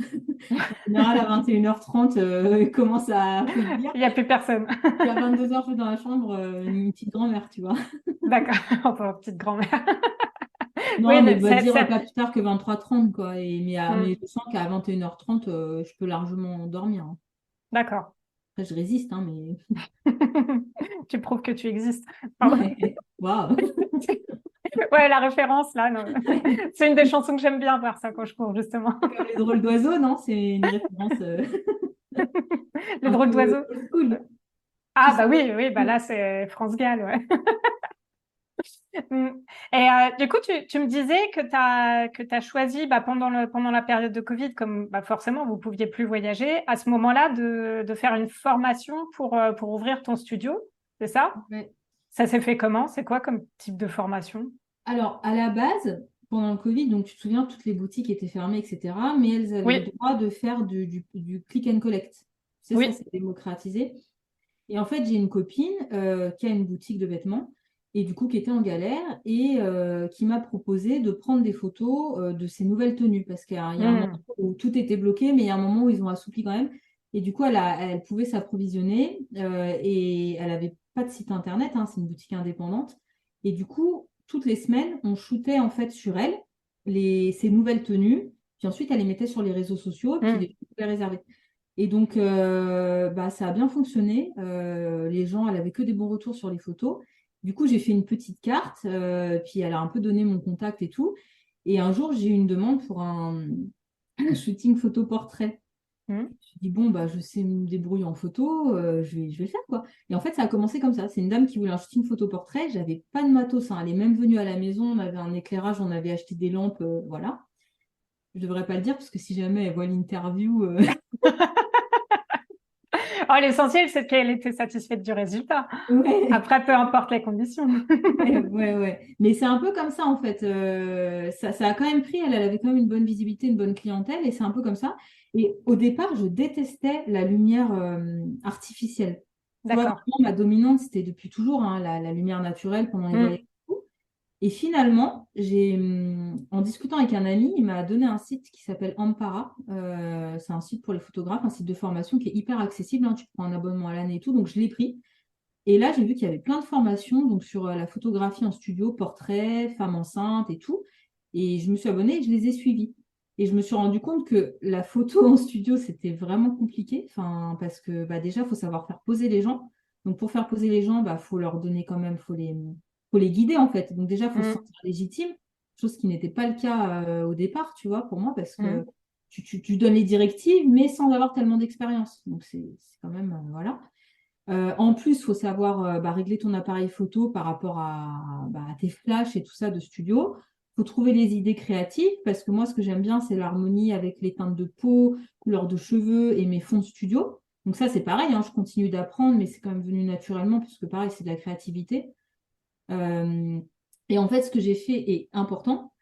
En général, à 21h30, il commence à faiblir. Il n'y a plus personne. Puis à 22h, je suis dans la chambre, une petite grand-mère, tu vois. D'accord, enfin, petite grand-mère. Non, Oui, mais mais va dire pas plus tard que 23h30, quoi. Mais Hmm, je sens qu'à 21h30, je peux largement dormir, hein. d'accord. Après, je résiste, hein, mais. Tu prouves que tu existes. Pardon. Ouais, waouh! Ouais, la référence, là, non. C'est une des chansons que j'aime bien voir ça quand je cours, justement. Comme les drôles d'oiseaux, non? C'est une référence Les un drôles peu d'oiseaux. old school. Tu Ah, bah sais. oui, oui, bah là, c'est France Gall, ouais. Mm. Et du coup, tu me disais que t'as choisi bah, pendant la période de Covid, comme bah, forcément vous pouviez plus voyager, à ce moment-là de faire une formation pour ouvrir ton studio, c'est ça? Ouais. Ça s'est fait comment? C'est quoi comme type de formation? Alors, à la base, pendant le Covid, donc tu te souviens, toutes les boutiques étaient fermées, etc. Mais elles avaient le Oui, droit de faire du click and collect. C'est ça, oui. c'est démocratisé. Et en fait, j'ai une copine qui a une boutique de vêtements et du coup qui était en galère et qui m'a proposé de prendre des photos de ses nouvelles tenues parce qu'il y a un moment Mm. où tout était bloqué, mais il y a un moment où ils ont assoupli quand même. Et du coup, elle pouvait s'approvisionner et elle n'avait pas de site internet, hein, c'est une boutique indépendante. Et du coup, toutes les semaines, on shootait en fait sur elle ses nouvelles tenues. Puis ensuite, elle les mettait sur les réseaux sociaux, puis les Mm. gens pouvaient réserver. Et donc, bah, ça a bien fonctionné. Les gens, elle avait que des bons retours sur les photos. Du coup, j'ai fait une petite carte, puis elle a un peu donné mon contact et tout. Et un jour, j'ai eu une demande pour un shooting photo-portrait. Mm. Je me suis dit, bon, bah, je sais me débrouiller en photo, je vais le faire, quoi. Et en fait, ça a commencé comme ça. C'est une dame qui voulait un shooting photo-portrait. J'avais pas de matos, hein. Elle est même venue à la maison. On avait un éclairage, on avait acheté des lampes, voilà. Je devrais pas le dire parce que si jamais elle voit l'interview, Oh, l'essentiel, c'est qu'elle était satisfaite du résultat. ouais. Après, peu importe les conditions. Ouais, ouais, ouais. Mais c'est un peu comme ça en fait. Ça a quand même pris, elle avait quand même une bonne visibilité, une bonne clientèle, et c'est un peu comme ça. Et au départ, je détestais la lumière artificielle. Tu vois, D'accord. vraiment, ma dominante, c'était depuis toujours, hein, la lumière naturelle pendant les voyages. Mm. Et finalement, en discutant avec un ami, il m'a donné un site qui s'appelle Ampara. C'est un site pour les photographes, un site de formation qui est hyper accessible, hein. Tu prends un abonnement à l'année et tout, donc je l'ai pris. Et là, j'ai vu qu'il y avait plein de formations donc sur la photographie en studio, portrait, femme enceinte et tout. Et je me suis abonnée et je les ai suivis. Et je me suis rendu compte que la photo en studio, c'était vraiment compliqué. Enfin, parce que bah, déjà, il faut savoir faire poser les gens. Donc, pour faire poser les gens, bah, faut leur donner quand même, faut les guider en fait. Donc, déjà, il faut se Mm, sentir légitime, chose qui n'était pas le cas au départ, tu vois, pour moi, parce que mm, tu donnes les directives, mais sans avoir tellement d'expérience. Donc, c'est quand même, voilà. En plus, il faut savoir bah, régler ton appareil photo par rapport à tes flashs et tout ça de studio. Il faut trouver les idées créatives parce que moi, ce que j'aime bien, c'est l'harmonie avec les teintes de peau, couleurs de cheveux et mes fonds de studio. Donc ça, c'est pareil, hein, je continue d'apprendre, mais c'est quand même venu naturellement puisque pareil, c'est de la créativité. Euh, et en fait, ce que j'ai fait est important.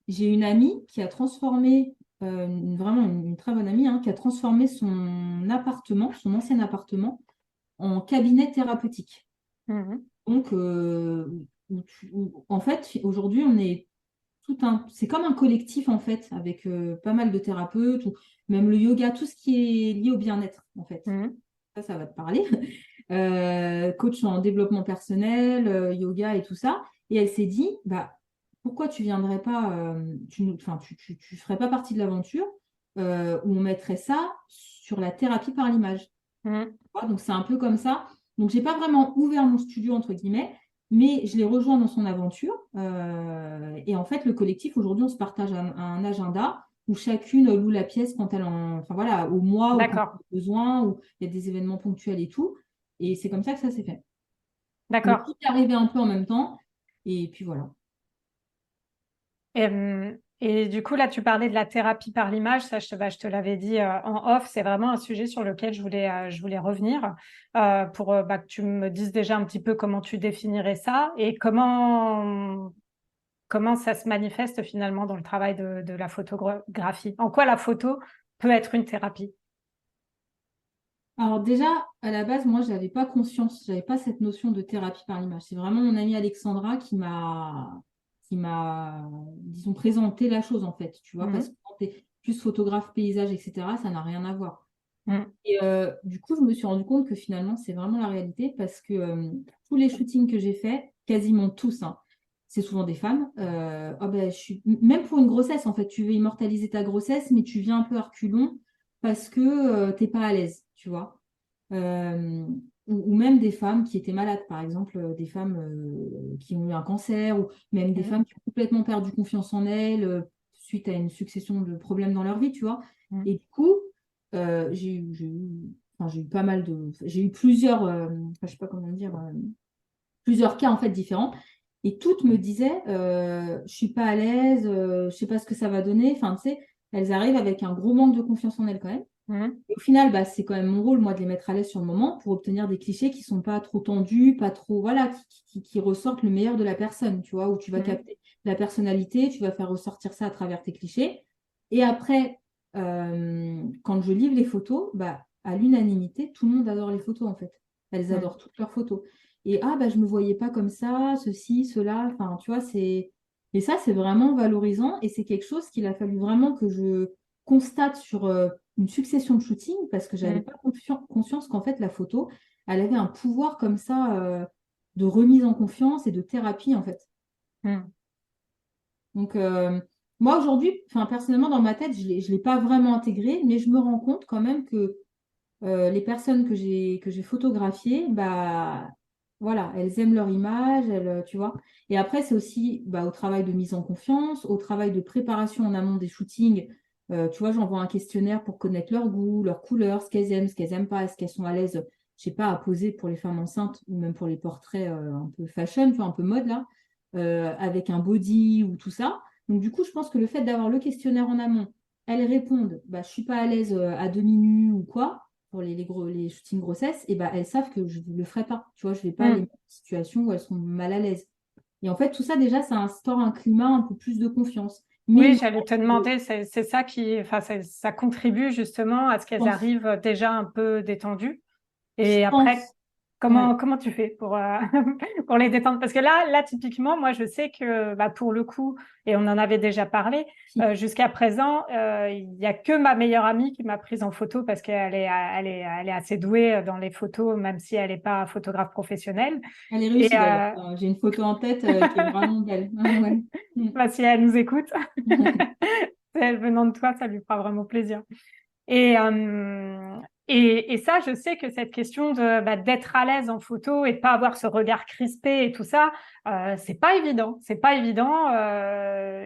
J'ai une amie qui a transformé, vraiment une très bonne amie, hein, qui a transformé son appartement, son ancien appartement, en cabinet thérapeutique. mm. Donc, en fait, aujourd'hui, on est c'est comme un collectif, en fait, avec pas mal de thérapeutes, ou même le yoga, tout ce qui est lié au bien-être, en fait. Mm. Ça va te parler. Coach en développement personnel, yoga et tout ça. Et elle s'est dit, bah, pourquoi tu viendrais pas, tu ferais pas partie de l'aventure où on mettrait ça sur la thérapie par l'image. Mm. Donc c'est un peu comme ça. Donc j'ai pas vraiment ouvert mon studio entre guillemets, mais je l'ai rejoint dans son aventure. Et en fait, le collectif aujourd'hui, on se partage un agenda où chacune loue la pièce quand elle enfin voilà, au mois ou quand elle D'accord, a besoin, où il y a des événements ponctuels et tout. Et c'est comme ça que ça s'est fait. Donc d'accord. tout est arrivé un peu en même temps. Et puis voilà. Et du coup, là, tu parlais de la thérapie par l'image. Ça, je te l'avais dit en off. C'est vraiment un sujet sur lequel je voulais revenir pour bah, que tu me dises déjà un petit peu comment tu définirais ça et comment ça se manifeste finalement dans le travail de la photographie. En quoi la photo peut être une thérapie? Alors déjà, à la base, moi, je n'avais pas conscience, j'avais pas cette notion de thérapie par l'image. C'est vraiment mon amie Alexandra qui m'a, disons, présenté la chose en fait, tu vois, parce que Mhm. quand tu es plus photographe, paysage, etc., ça n'a rien à voir. Mhm. Et du coup, je me suis rendu compte que finalement, c'est vraiment la réalité parce que tous les shootings que j'ai faits, quasiment tous, hein, c'est souvent des femmes. Ah ben, même pour une grossesse, en fait, tu veux immortaliser ta grossesse, mais tu viens un peu à reculons parce que t'es pas à l'aise, tu vois. Euh, ou même des femmes qui étaient malades, par exemple, des femmes qui ont eu un cancer, ou même des Mhm. femmes qui ont complètement perdu confiance en elles suite à une succession de problèmes dans leur vie, tu vois. Mhm. Et du coup, j'ai eu pas mal j'ai eu plusieurs, je sais pas comment dire, plusieurs cas en fait différents. Et toutes me disaient, je suis pas à l'aise, je sais pas ce que ça va donner. Enfin, tu sais, elles arrivent avec un gros manque de confiance en elles quand même. Mhm. Et au final, bah, c'est quand même mon rôle, moi, de les mettre à l'aise sur le moment pour obtenir des clichés qui sont pas trop tendus, pas trop, voilà, qui ressortent le meilleur de la personne, tu vois, où tu vas Mhm. capter la personnalité, tu vas faire ressortir ça à travers tes clichés. Et après, quand je livre les photos, bah, à l'unanimité, tout le monde adore les photos, en fait. Elles Mhm. adorent toutes leurs photos. Et ah, bah, je me voyais pas comme ça, ceci, cela, enfin, tu vois, c'est... Et ça, c'est vraiment valorisant et c'est quelque chose qu'il a fallu vraiment que je constate sur une succession de shootings parce que j'avais Mhm. pas conscience qu'en fait la photo, elle avait un pouvoir comme ça de remise en confiance et de thérapie en fait. Mhm. Donc moi aujourd'hui, enfin personnellement dans ma tête, je l'ai pas vraiment intégré, mais je me rends compte quand même que les personnes que j'ai photographiées, bah voilà, elles aiment leur image, tu vois. Et après, c'est aussi bah, au travail de mise en confiance, au travail de préparation en amont des shootings. Tu vois, j'envoie un questionnaire pour connaître leur goût, leur couleur, ce qu'elles aiment pas, est-ce qu'elles sont à l'aise, je sais pas, à poser pour les femmes enceintes ou même pour les portraits un peu fashion, tu vois, un peu mode là, avec un body ou tout ça. Donc du coup, je pense que le fait d'avoir le questionnaire en amont, elles répondent, bah, je suis pas à l'aise à demi-nu ou quoi pour les shootings grossesse, et ben elles savent que je ne le ferai pas. Tu vois, je ne vais pas les Mhm. mettre en situation où elles sont mal à l'aise. Et en fait, tout ça, déjà, ça instaure un climat un peu plus de confiance. Mais Oui, il j'allais te n'empêche que demander, c'est ça qui, enfin, ça contribue justement à ce je qu'elles pense, arrivent déjà un peu détendues. je Et après, pense. Ouais. Comment tu fais pour, pour les détendre? Parce que là, typiquement, moi, je sais que bah, pour le coup, et on en avait déjà parlé, jusqu'à présent, il y a que ma meilleure amie qui m'a prise en photo parce elle est assez douée dans les photos, même si elle n'est pas photographe professionnelle. Elle est Et réussie d'ailleurs. J'ai une photo en tête qui est vraiment belle. Ah ouais. Mm. bah, si elle nous écoute, elle venant de toi, ça lui fera vraiment plaisir. Et, euh, et ça, je sais que cette question de bah, d'être à l'aise en photo et de pas avoir ce regard crispé et tout ça, c'est pas évident. C'est pas évident.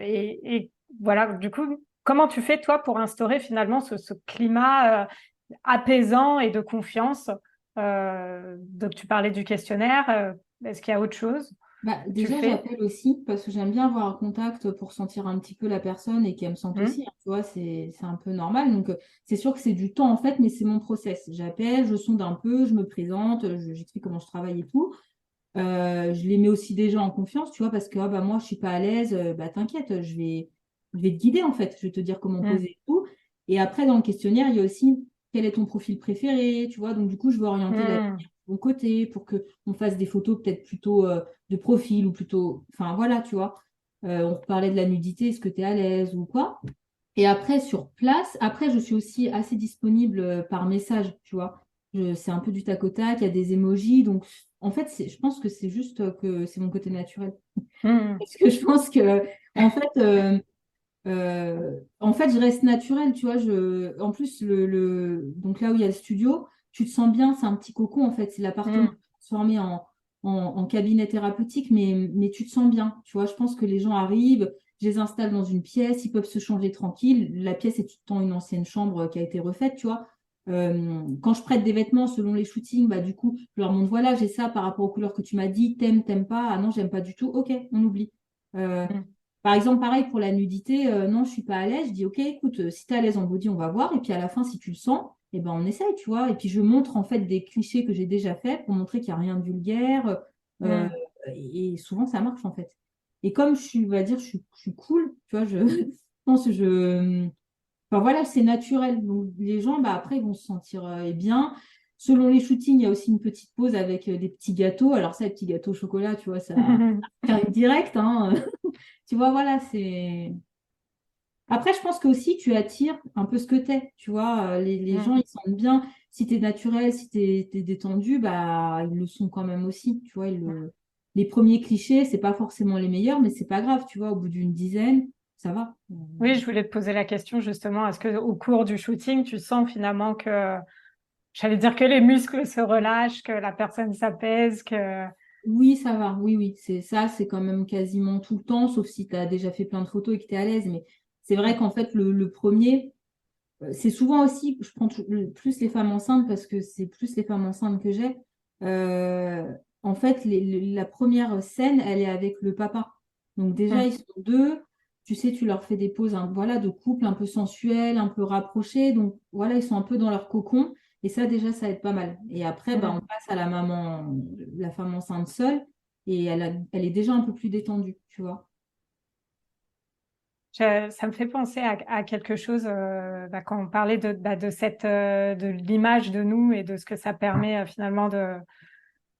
Et voilà. Du coup, comment tu fais toi pour instaurer finalement ce climat apaisant et de confiance? Donc tu parlais du questionnaire. Est-ce qu'il y a autre chose Bah, que tu déjà, fais? j'appelle aussi parce que j'aime bien avoir un contact pour sentir un petit peu la personne et qu'elle me sente aussi, Hmm. hein, tu vois, c'est un peu normal. Donc, c'est sûr que c'est du temps en fait, mais c'est mon process. J'appelle, je sonde un peu, je me présente, j'explique comment je travaille et tout. Je les mets aussi déjà en confiance, tu vois, parce que ah, bah, moi, je suis pas à l'aise, bah, t'inquiète, je vais te guider en fait, je vais te dire comment Hmm. poser et tout. Et après, dans le questionnaire, il y a aussi quel est ton profil préféré, tu vois, donc du coup, je vais orienter la Hmm. lumière de mon côté pour que on fasse des photos peut-être plutôt de profil ou plutôt, enfin voilà, tu vois. On parlait de la nudité, est-ce que tu es à l'aise ou quoi? Et après, sur place, après, je suis aussi assez disponible par message, tu vois. C'est un peu du tac au tac, il y a des emojis. Donc, en fait, je pense que c'est juste que c'est mon côté naturel. Hmm. Parce que je pense que, en fait, je reste naturelle, tu vois. En plus, donc là où il y a le studio, tu te sens bien, c'est un petit cocon, en fait. C'est l'appartement Hmm. transformé en cabinet thérapeutique, mais tu te sens bien, tu vois. Je pense que les gens arrivent, je les installe dans une pièce, ils peuvent se changer tranquille. La pièce est tout le temps une ancienne chambre qui a été refaite, tu vois. Quand je prête des vêtements selon les shootings, bah, du coup, je leur montre, voilà, j'ai ça par rapport aux couleurs que tu m'as dit, t'aimes pas, ah non, j'aime pas du tout, ok, on oublie. Euh, Hmm. Par exemple, pareil pour la nudité, non, je suis pas à l'aise. Je dis, ok, écoute, si tu es à l'aise en body, on va voir. Et puis à la fin, si tu le sens, eh ben, on essaye, tu vois. Et puis je montre en fait des clichés que j'ai déjà faits pour montrer qu'il n'y a rien de vulgaire. Euh, Hmm. et souvent, ça marche en fait. Et comme je suis, on va dire, je suis cool, tu vois, je pense, enfin voilà, c'est naturel. Donc les gens, bah, après, ils vont se sentir bien. Selon les shootings, il y a aussi une petite pause avec des petits gâteaux. Alors ça, les petits gâteaux au chocolat, tu vois, ça arrive direct, hein. Tu vois, voilà, c'est. Après, je pense que aussi tu attires un peu ce que t'es. Tu vois, les gens, Hmm. ils sentent bien. Si t'es naturel, si t'es détendu, bah, ils le sont quand même aussi. Tu vois, les premiers clichés, c'est pas forcément les meilleurs, mais c'est pas grave. Tu vois, au bout d'une dizaine, ça va. Oui, je voulais te poser la question justement, est-ce que au cours du shooting, tu sens finalement que, j'allais dire que les muscles se relâchent, que la personne s'apaise, que... Oui, ça va. Oui, oui. C'est ça, c'est quand même quasiment tout le temps, sauf si tu as déjà fait plein de photos et que tu es à l'aise. Mais c'est vrai qu'en fait, le premier. C'est souvent aussi, je prends plus les femmes enceintes parce que c'est plus les femmes enceintes que j'ai. Euh, En fait, la première scène, elle est avec le papa. Donc déjà, Hmm. ils sont deux. Tu sais, tu leur fais des poses voilà, de couple un peu sensuelles, un peu rapprochées. Donc voilà, ils sont un peu dans leur cocon. Et ça, déjà, ça aide pas mal. Et après, bah, on Hmm. passe à la maman, la femme enceinte seule. Et elle est déjà un peu plus détendue, tu vois. Ça me fait penser à quelque chose bah, quand on parlait de cette de l'image de nous et de ce que ça permet finalement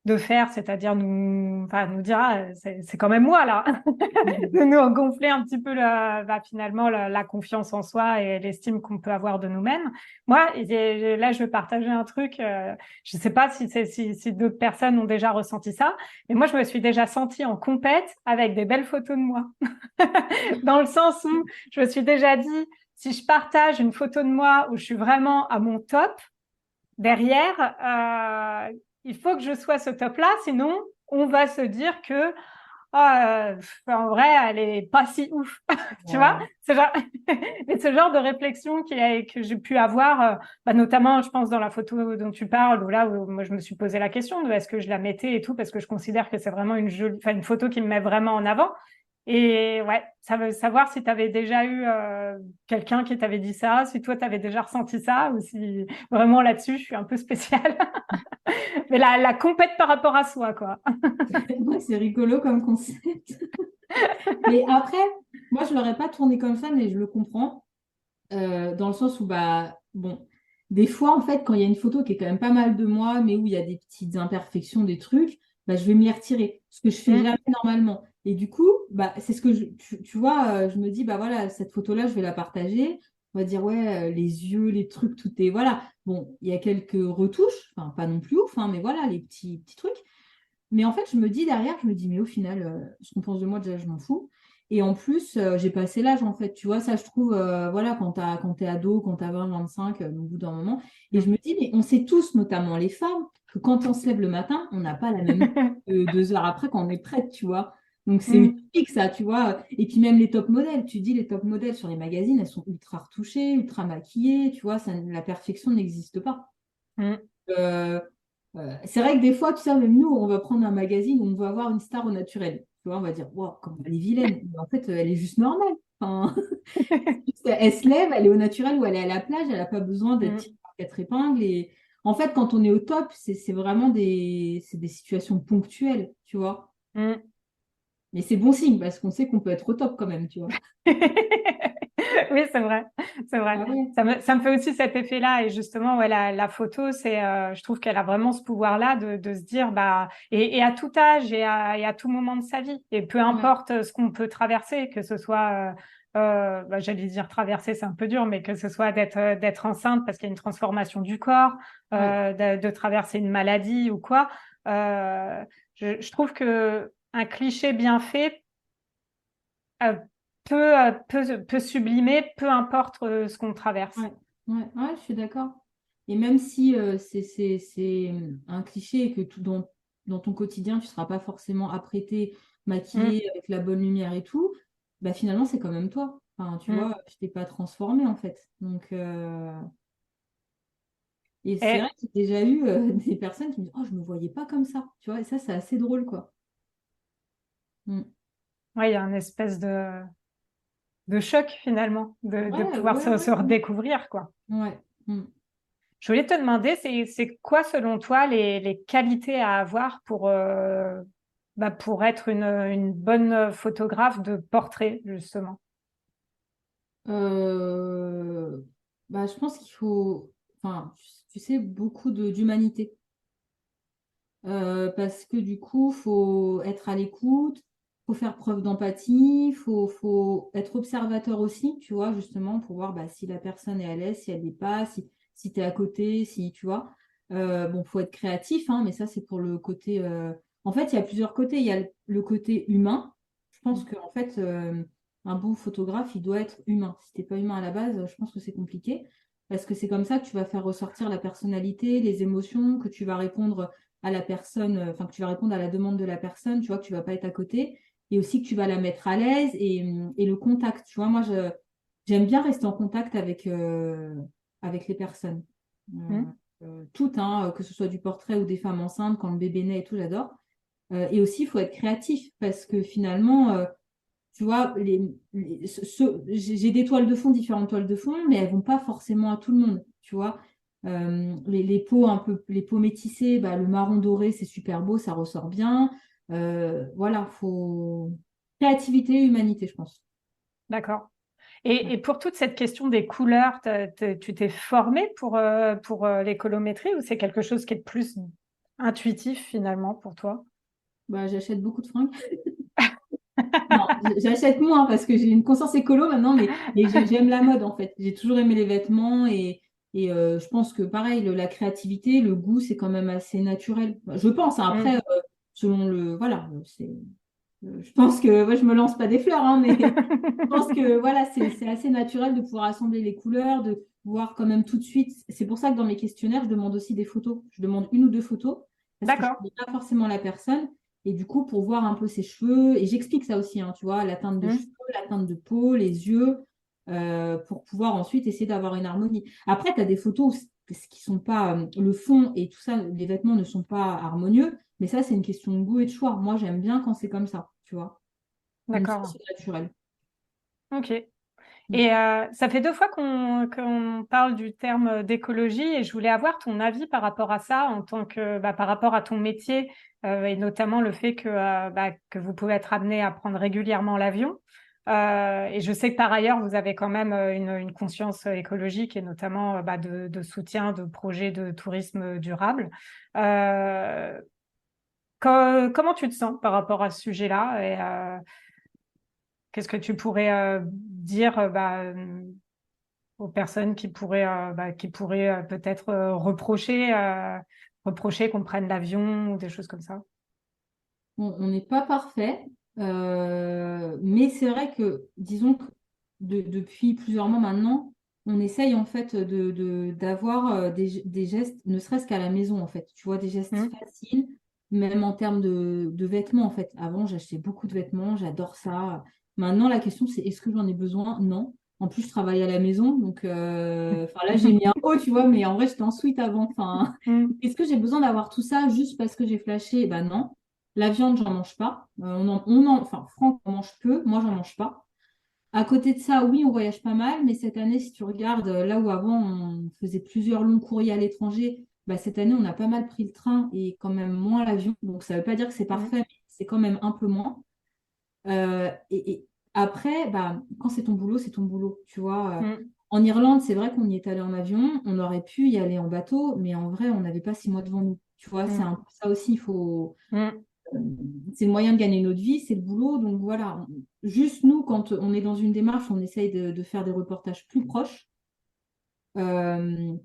de faire, c'est-à-dire nous dire ah, c'est quand même moi là, de nous gonfler un petit peu bah, finalement la confiance en soi et l'estime qu'on peut avoir de nous-mêmes. Moi, là, je vais partager un truc. Je sais pas si d'autres personnes ont déjà ressenti ça, mais moi, je me suis déjà sentie en compète avec des belles photos de moi, dans le sens où je me suis déjà dit si je partage une photo de moi où je suis vraiment à mon top derrière, il faut que je sois ce top-là, sinon on va se dire que en vrai, elle est pas si ouf, tu vois. Ouais. C'est genre, mais ce genre de réflexion que j'ai pu avoir, bah, notamment, je pense dans la photo dont tu parles, où là où moi je me suis posé la question de est-ce que je la mettais et tout, parce que je considère que c'est vraiment une photo qui me met vraiment en avant. Et ouais, ça veut savoir si tu avais déjà eu quelqu'un qui t'avait dit ça, si toi tu avais déjà ressenti ça, ou si vraiment là-dessus je suis un peu spéciale. Mais la compète par rapport à soi, quoi. Ouais, c'est rigolo comme concept. Mais après, moi, je l'aurais pas tourné comme ça, mais je le comprends. Dans le sens où, bah, bon, des fois, en fait, quand il y a une photo qui est quand même pas mal de moi, mais où il y a des petites imperfections, des trucs, bah, je vais me les retirer, ce que je fais Mm. jamais normalement. Et du coup, bah, c'est ce que tu vois, je me dis, bah voilà, cette photo-là, je vais la partager. On va dire, ouais, les yeux, les trucs, tout est. Voilà. Bon, il y a quelques retouches, enfin, pas non plus ouf, hein, mais voilà, les petits trucs. Mais en fait, je me dis derrière, je me dis, mais au final, ce qu'on pense de moi, déjà, je m'en fous. Et en plus, j'ai passé l'âge, en fait. Tu vois, ça, je trouve, voilà, quand t'es ado, quand t'as 20, 25, au bout d'un moment. Et je me dis, mais on sait tous, notamment les femmes, que quand on se lève le matin, on n'a pas la même que 2 heures après quand on est prête, tu vois. Donc, c'est Mm. utopique, ça, tu vois. Et puis, même les top modèles, tu dis, les top modèles sur les magazines, elles sont ultra retouchées, ultra maquillées, tu vois, la perfection n'existe pas. Mm. Euh, c'est vrai que des fois, tu sais, même nous, on va prendre un magazine où on va voir une star au naturel. Tu vois, on va dire, wow, comme elle est vilaine. Mais en fait, elle est juste normale. Enfin, elle se lève, elle est au naturel ou elle est à la plage, elle n'a pas besoin d'être Mm. tirée par 4 épingles. Et en fait, quand on est au top, c'est vraiment c'est des situations ponctuelles, tu vois. Mm. Mais c'est bon signe parce qu'on sait qu'on peut être au top quand même, tu vois. Oui, c'est vrai, c'est vrai. Ah ouais, Ça me fait aussi cet effet-là. Et justement, ouais, la photo, je trouve qu'elle a vraiment ce pouvoir-là de se dire, bah, et à tout âge et à tout moment de sa vie. Et peu ouais, importe ce qu'on peut traverser, que ce soit, bah, j'allais dire traverser, c'est un peu dur, mais que ce soit d'être enceinte parce qu'il y a une transformation du corps, ouais, de traverser une maladie ou quoi. Je trouve que un cliché bien fait euh, peut sublimer, peu importe ce qu'on traverse. ouais, ouais, ouais, je suis d'accord. Et même si c'est un cliché et que dans ton quotidien, tu ne seras pas forcément apprêté, Mm, maquillé avec la bonne lumière et tout, bah finalement, c'est quand même toi. Enfin, tu mm. vois, je t'ai pas transformé en fait. Donc, et c'est vrai Et qu'il y a déjà eu des personnes qui me disent, oh, je me voyais pas comme ça. Tu vois, et ça, c'est assez drôle, quoi. Mm. ouais, il y a une espèce de choc finalement, de Ouais, pouvoir ouais, se ouais, redécouvrir, quoi. ouais. Mm. Je voulais te demander, c'est quoi selon toi les qualités à avoir pour être une bonne photographe de portrait, justement? Euh, bah, je pense qu'il faut, enfin, tu sais, beaucoup d'humanité. Parce que du coup, faut être à l'écoute, faut faire preuve d'empathie, faut être observateur aussi, tu vois, justement, pour voir bah, si la personne est à l'aise, si elle n'est pas, si tu es à côté, si, tu vois. Bon, faut être créatif, hein, mais ça, c'est pour le côté. En fait, il y a plusieurs côtés. Il y a le côté humain. Je pense qu'en fait, un bon photographe, il doit être humain. Si t'es pas humain à la base, je pense que c'est compliqué. Parce que c'est comme ça que tu vas faire ressortir la personnalité, les émotions, que tu vas répondre à la personne, enfin que tu vas répondre à la demande de la personne, tu vois, que tu vas pas être à côté, et aussi que tu vas la mettre à l'aise et le contact, tu vois, moi j'aime bien rester en contact avec les personnes. Euh, Mm. Toutes, hein, que ce soit du portrait ou des femmes enceintes, quand le bébé naît et tout, j'adore. Et aussi, il faut être créatif parce que finalement, tu vois, j'ai des toiles de fond, différentes toiles de fond, mais elles vont pas forcément à tout le monde, tu vois. Les peaux un peu, les peaux métissées, bah, le marron doré, c'est super beau, ça ressort bien. Voilà, faut créativité et humanité, je pense. D'accord. Ouais. Et pour toute cette question des couleurs, tu t'es formé pour l'écolométrie ou c'est quelque chose qui est plus intuitif finalement pour toi? Bah, j'achète beaucoup de fringues. Non, j'achète moins parce que j'ai une conscience écolo maintenant, mais j'aime la mode en fait. J'ai toujours aimé les vêtements et je pense que pareil, la créativité, le goût, c'est quand même assez naturel. Je pense, hein, après, Mm. selon le. Voilà, je pense que moi, je me lance pas des fleurs, hein, mais je pense que voilà, c'est assez naturel de pouvoir assembler les couleurs, de voir quand même tout de suite. C'est pour ça que dans mes questionnaires, je demande aussi des photos. Je demande une ou deux photos parce que je ne D'accord. connais pas forcément la personne. Et du coup, pour voir un peu ses cheveux, et j'explique ça aussi, hein, tu vois, la teinte de cheveux, Mm. la teinte de peau, les yeux, pour pouvoir ensuite essayer d'avoir une harmonie. Après, tu as des photos qui sont pas, le fond et tout ça, les vêtements ne sont pas harmonieux, mais ça, c'est une question de goût et de choix. Moi, j'aime bien quand c'est comme ça, tu vois. Même si D'accord. c'est naturel. Ok. Mm. Et ça fait 2 fois qu'on parle du terme d'écologie et je voulais avoir ton avis par rapport à ça en tant que par rapport à ton métier et notamment le fait que vous pouvez être amené à prendre régulièrement l'avion. Et je sais que par ailleurs, vous avez quand même une conscience écologique et notamment de soutien de projets de tourisme durable. Euh, comment tu te sens par rapport à ce sujet-là et qu'est-ce que tu pourrais dire aux personnes qui pourraient peut-être reprocher qu'on prenne l'avion ou des choses comme ça? On n'est pas parfait, mais c'est vrai que, disons que depuis plusieurs mois maintenant, on essaye en fait d'avoir des gestes, ne serait-ce qu'à la maison en fait. Tu vois, des gestes Hmm. faciles, même en termes de vêtements en fait. Avant, j'achetais beaucoup de vêtements, j'adore ça. Maintenant, la question c'est est-ce que j'en ai besoin? Non. En plus, je travaille à la maison, donc enfin là, j'ai mis un haut, tu vois, mais en vrai, j'étais en suite avant. Enfin, Hmm. est-ce que j'ai besoin d'avoir tout ça juste parce que j'ai flashé? Ben non. La viande, j'en mange pas. Enfin, Franck en mange peu, moi, j'en mange pas. À côté de ça, oui, on voyage pas mal, mais cette année, si tu regardes, là où avant on faisait plusieurs longs courriers à l'étranger, bah, cette année, on a pas mal pris le train et quand même moins l'avion. Donc, ça veut pas dire que c'est Hmm. parfait, mais c'est quand même un peu moins. Et après, bah, quand c'est ton boulot, c'est ton boulot. Tu vois, Hmm. en Irlande, c'est vrai qu'on y est allé en avion, on aurait pu y aller en bateau, mais en vrai, on n'avait pas 6 mois devant nous. Tu vois, c'est Hmm. un peu ça aussi, il faut Hmm. c'est le moyen de gagner notre vie, c'est le boulot. Donc voilà, juste nous, quand on est dans une démarche, on essaye de faire des reportages plus proches. Euh,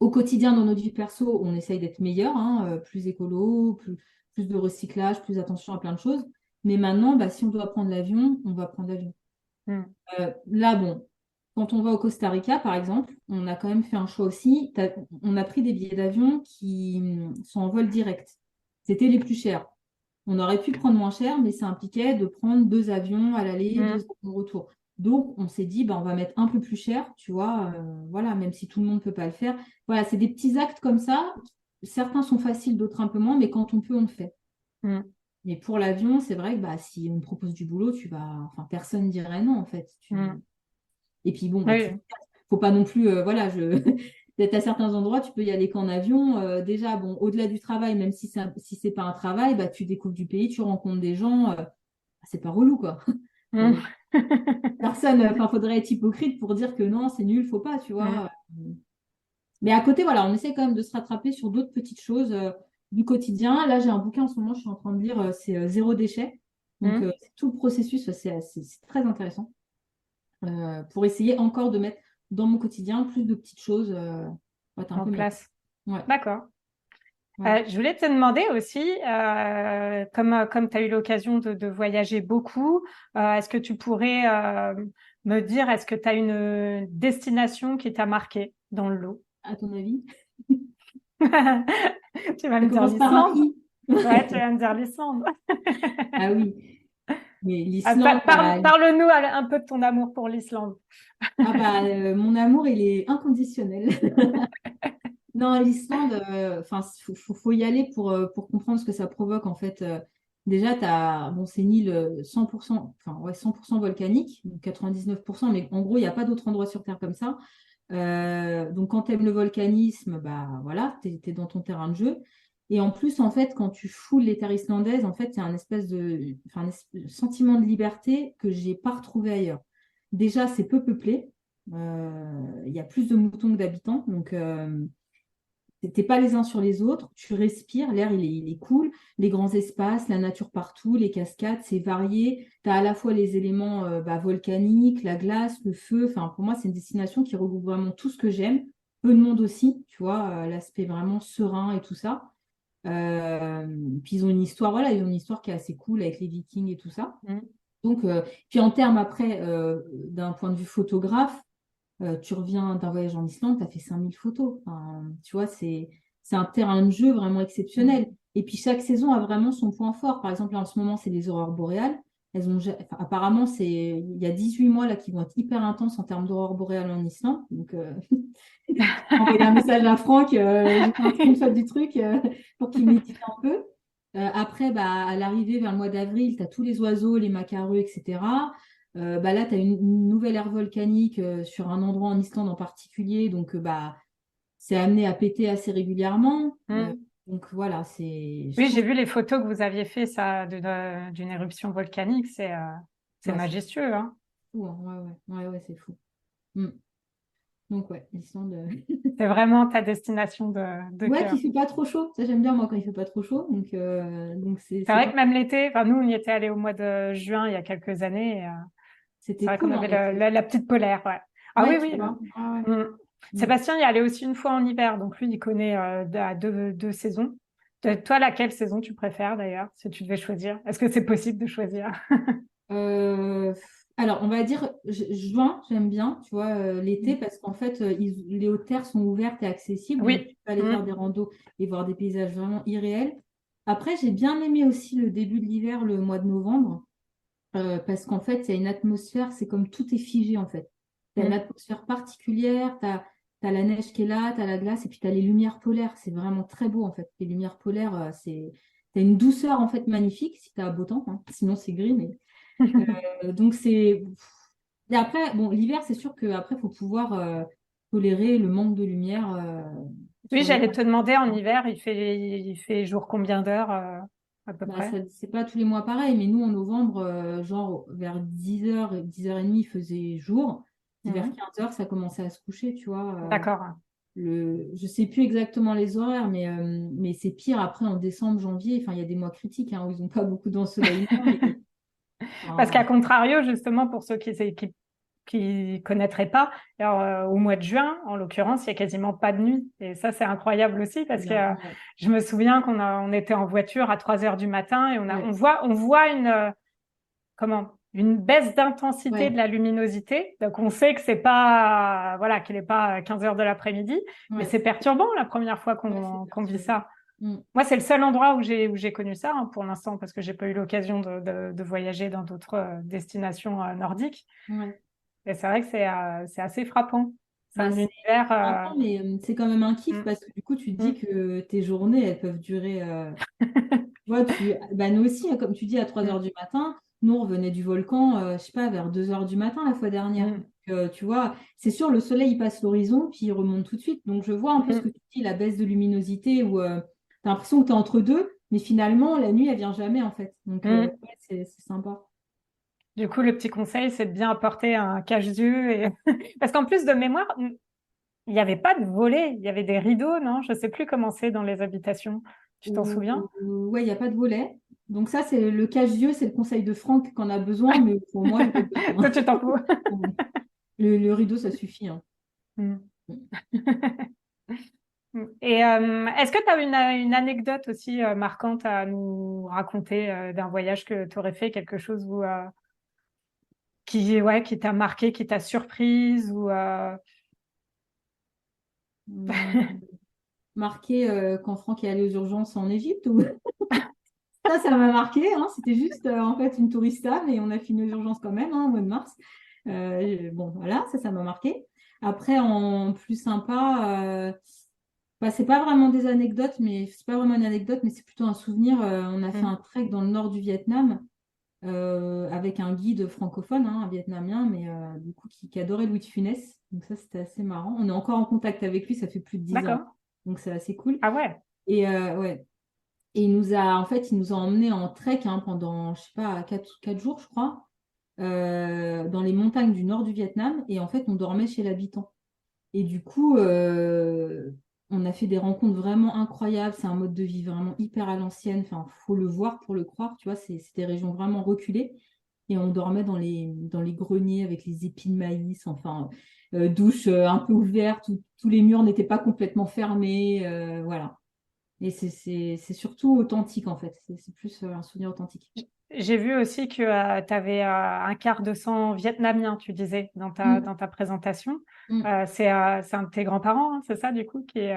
Au quotidien, dans notre vie perso, on essaye d'être meilleur, hein, plus écolo, plus de recyclage, plus attention à plein de choses. Mais maintenant, bah, si on doit prendre l'avion, on va prendre l'avion. Hmm. Là, bon, quand on va au Costa Rica, par exemple, on a quand même fait un choix aussi. On a pris des billets d'avion qui sont en vol direct. C'était les plus chers. On aurait pu prendre moins cher, mais ça impliquait de prendre 2 avions à l'aller, Hmm. 2 avions au retour. Donc, on s'est dit, bah, on va mettre un peu plus cher, tu vois, voilà, même si tout le monde ne peut pas le faire. Voilà, c'est des petits actes comme ça. Certains sont faciles, d'autres un peu moins, mais quand on peut, on le fait. Hmm. Mais pour l'avion, c'est vrai que bah, si on te propose du boulot, enfin, personne ne dirait non, en fait. Hmm. Et puis bon, bah, Oui. faut pas non plus, voilà, peut-être à certains endroits, tu peux y aller qu'en avion. Déjà, bon, au-delà du travail, même si c'est pas un travail, bah, tu découvres du pays, tu rencontres des gens, c'est pas relou, quoi. Hmm. Euh, Personne, enfin, faudrait être hypocrite pour dire que non, c'est nul, faut pas, tu Hmm. vois. Mais à côté, voilà, on essaie quand même de se rattraper sur d'autres petites choses du quotidien. Là, j'ai un bouquin en ce moment, je suis en train de lire, c'est Zéro déchet. Donc, Hmm. c'est tout le processus, c'est très intéressant pour essayer encore de mettre dans mon quotidien plus de petites choses. Ouais, t'as un En peu ma... place. Ouais, D'accord. voilà. Je voulais te demander aussi, comme tu as eu l'occasion de voyager beaucoup, est-ce que tu pourrais me dire, est-ce que tu as une destination qui t'a marqué dans le lot? À ton avis? Tu vas Ça me dire commence par un l'Islande? I. Ouais, tu vas me dire l'Islande. Ah oui, mais l'Islande, Parle-nous un peu de ton amour pour l'Islande. ah bah, mon amour, il est inconditionnel. Non, l'Islande, enfin, faut y aller pour comprendre ce que ça provoque. En fait, déjà, bon, c'est une île 100%, enfin, ouais, 100% volcanique, donc 99%, mais en gros, il n'y a pas d'autre endroit sur Terre comme ça. Donc, quand tu aimes le volcanisme, bah voilà, tu es dans ton terrain de jeu. Et en plus, en fait, quand tu foules les terres islandaises, en fait, il y a un sentiment de liberté que j'ai pas retrouvé ailleurs. Déjà, c'est peu peuplé. Il y a plus de moutons que d'habitants, donc t'es pas les uns sur les autres, tu respires, l'air il est cool, les grands espaces, la nature partout, les cascades, c'est varié. Tu as à la fois les éléments volcaniques, la glace, le feu. Enfin, pour moi, c'est une destination qui regroupe vraiment tout ce que j'aime. Peu de monde aussi, tu vois, l'aspect vraiment serein et tout ça. Puis ils ont une histoire, voilà, ils ont une histoire qui est assez cool avec les Vikings et tout ça. Mm. Donc, puis en termes après, d'un point de vue photographe, tu reviens d'un voyage en Islande, tu as fait 5000 photos. Enfin, tu vois, c'est un terrain de jeu vraiment Mm. exceptionnel. Et puis chaque saison a vraiment son point fort. Par exemple, là, en ce moment, c'est les aurores boréales. Enfin, apparemment, il y a 18 mois là, qui vont être hyper intenses en termes d'aurores boréales en Islande. Donc, j'ai envoyé un message à Franck, j'ai fait un screenshot du truc pour qu'il m'édite un peu. Après, bah, à l'arrivée vers le mois d'avril, tu as tous les oiseaux, les macareux, etc. Bah, là, tu as une nouvelle ère volcanique sur un endroit en Islande en particulier. Donc, bah, c'est amené à péter assez régulièrement. Mm. Donc, voilà, je Oui, trouve j'ai vu les photos que vous aviez fait ça d'une éruption volcanique. C'est ouais, majestueux, hein. fou, hein. Ouais, c'est fou. Mm. Donc, ouais, l'Islande. C'est vraiment ta destination de Ouais, cœur. qu'il fait pas trop chaud. Ça, j'aime bien, moi, quand il fait pas trop chaud. Donc C'est c'est vrai pas... que même l'été, enfin, nous, on y était allés au mois de juin il y a quelques années. C'est C'était vrai qu'on cool, hein, avait l'été. la petite polaire, ouais. Ah Ouais, oui, tu oui. vois. Ouais. Mm. Mm. Sébastien y est allé aussi une fois en hiver, donc lui, il connaît deux saisons. Toi, laquelle saison tu préfères d'ailleurs, si tu devais choisir? Est-ce que c'est possible de choisir? Euh, alors, on va dire juin, j'aime bien, tu vois, l'été, parce qu'en fait, les hautes terres sont ouvertes et accessibles, donc Oui. tu peux aller faire Mm. des randos et voir des paysages vraiment irréels. Après, j'ai bien aimé aussi le début de l'hiver, le mois de novembre, parce qu'en fait, il y a une atmosphère, c'est comme tout est figé, en fait. Tu as une Mm. atmosphère particulière, tu as la neige qui est là, tu as la glace, et puis tu as les lumières polaires. C'est vraiment très beau, en fait. Les lumières polaires, t'as une douceur, en fait, magnifique, si tu as beau temps, hein. Sinon, c'est gris, mais donc c'est. Et après, bon, l'hiver, c'est sûr qu'après, il faut pouvoir tolérer le manque de lumière Oui, sur j'allais te l'écran. demander en hiver, il fait jour combien d'heures à peu Bah, près? ça, c'est pas tous les mois pareil, mais nous, en novembre, genre vers 10h, 10h30, il faisait jour. Puis vers Mhm. 15h, ça commençait à se coucher, tu vois. D'accord. Je sais plus exactement les horaires, mais c'est pire après en décembre, janvier. Enfin, il y a des mois critiques hein, où ils n'ont pas beaucoup d'ensoleillement. Parce qu'à Enfin, contrario, justement, pour ceux qui connaîtraient pas, alors, au mois de juin, en l'occurrence, il y a quasiment pas de nuit. Et ça, c'est incroyable aussi parce que ouais, je me souviens on était en voiture à 3 heures du matin et ouais, on voit une baisse d'intensité de ouais, la luminosité. Donc, on sait que c'est pas, voilà, qu'il n'est pas 15 heures de l'après-midi, mais ouais, c'est perturbant la première fois ouais, c'est qu'on vit perturbant. ça. Mm. Moi, c'est le seul endroit où j'ai connu ça, hein, pour l'instant, parce que j'ai pas eu l'occasion de voyager dans d'autres destinations nordiques. Ouais. Et c'est vrai que c'est assez frappant. C'est Bah, un c'est univers. sympa, mais c'est quand même un kiff Mm, parce que du coup, tu te dis mm. que tes journées, elles peuvent durer. Tu vois, bah, nous aussi, hein, comme tu dis, à 3 heures Mm, du matin, nous, on revenait du volcan, je sais pas, vers 2 heures du matin la fois dernière. mm, Tu vois, c'est sûr, le soleil, il passe l'horizon, puis il remonte tout de suite. Donc, je vois un peu ce que mm, tu dis, la baisse de luminosité, où tu as l'impression que tu es entre deux, mais finalement, la nuit, elle vient jamais, en fait. Donc, mm. ouais, c'est sympa. Du coup, le petit conseil, c'est de bien apporter un cache-yeux. Parce qu'en plus de mémoire, il n'y avait pas de volets, il y avait des rideaux, non? Je sais plus comment c'est dans les habitations. Tu t'en souviens? Ouais, il n'y a pas de volet. Donc ça, c'est le cache-yeux, c'est le conseil de Franck qu'on a besoin, mais pour moi, j'ai pas Toi, besoin. tu t'en fous. Le rideau, ça suffit, hein. Mm. Et est-ce que tu as une anecdote aussi marquante à nous raconter d'un voyage que tu aurais fait, quelque chose qui t'a marqué, qui t'a surprise ou Hum, Marqué quand Franck est allé aux urgences en Égypte ou... Ça m'a marqué, hein. C'était juste en fait une tourista, mais on a fini aux urgences quand même, hein, au mois de mars. Bon, voilà, ça m'a marqué. Après, en plus sympa, bah, c'est pas vraiment des anecdotes, mais c'est pas vraiment une anecdote, mais c'est plutôt un souvenir. On a fait un Mm. trek dans le nord du Vietnam avec un guide francophone, hein, un Vietnamien, mais du coup qui adorait Louis de Funès. Donc ça, c'était assez marrant. On est encore en contact avec lui, ça fait plus de 10 ans. D'accord. Donc c'est assez cool. Ah ouais, Ouais. Et en fait, il nous a emmenés en trek hein, pendant, je sais pas, 4 jours, je crois, dans les montagnes du nord du Vietnam. Et en fait, on dormait chez l'habitant. Et du coup, on a fait des rencontres vraiment incroyables. C'est un mode de vie vraiment hyper à l'ancienne. Enfin, faut le voir pour le croire. Tu vois, c'est des régions vraiment reculées. Et on dormait dans les greniers avec les épis de maïs. Enfin, douche un peu ouverte. Où tous les murs n'étaient pas complètement fermés. Voilà. Et c'est surtout authentique, en fait. C'est plus un souvenir authentique. j'ai vu aussi que tu avais un quart de sang vietnamien, tu disais Mm, dans ta présentation. mm. C'est un de tes grands-parents, hein, c'est ça du coup qui est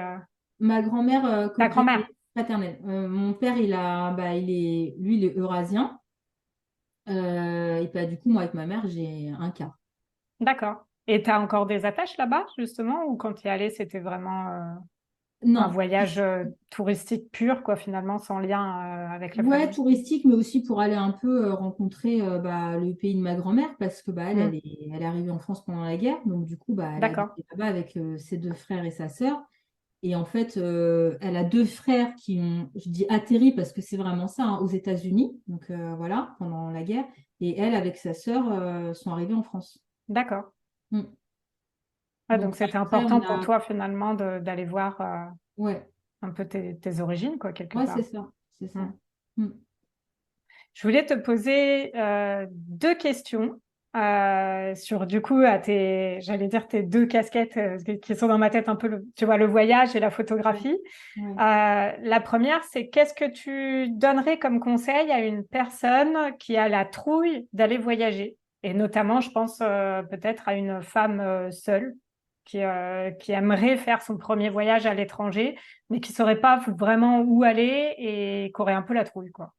Ma grand-mère, ta côté grand-mère. paternel. Mon père, lui, il est eurasien. Et bah, du coup, moi, avec ma mère, j'ai un quart. D'accord. Et tu as encore des attaches là-bas, justement, ou quand tu y allais, c'était vraiment un Non, voyage touristique pur, quoi, finalement, sans lien avec la ouais, famille. touristique, mais aussi pour aller un peu rencontrer le pays de ma grand-mère, parce que Hmm. elle est arrivée en France pendant la guerre. Donc, du coup, elle a D'accord. habité là-bas avec ses deux frères et sa sœur. Et en fait, elle a deux frères qui ont, je dis atterri parce que c'est vraiment ça, hein, aux États-Unis, donc voilà, pendant la guerre. Et elle, avec sa sœur, sont arrivés en France. D'accord. Mm. Ah, Donc donc c'était après, important on pour a... toi finalement d'aller voir Ouais, un peu tes origines, quoi, quelque ouais, c'est part. ça, c'est Mm. ça. Mm. Je voulais te poser deux questions sur du coup j'allais dire tes deux casquettes qui sont dans ma tête un peu, tu vois, le voyage et la Ouais, photographie. ouais. La première, c'est qu'est-ce que tu donnerais comme conseil à une personne qui a la trouille d'aller voyager? Et notamment, je pense peut-être à une femme seule qui aimerait faire son premier voyage à l'étranger, mais qui saurait pas vraiment où aller et qui aurait un peu la trouille, quoi.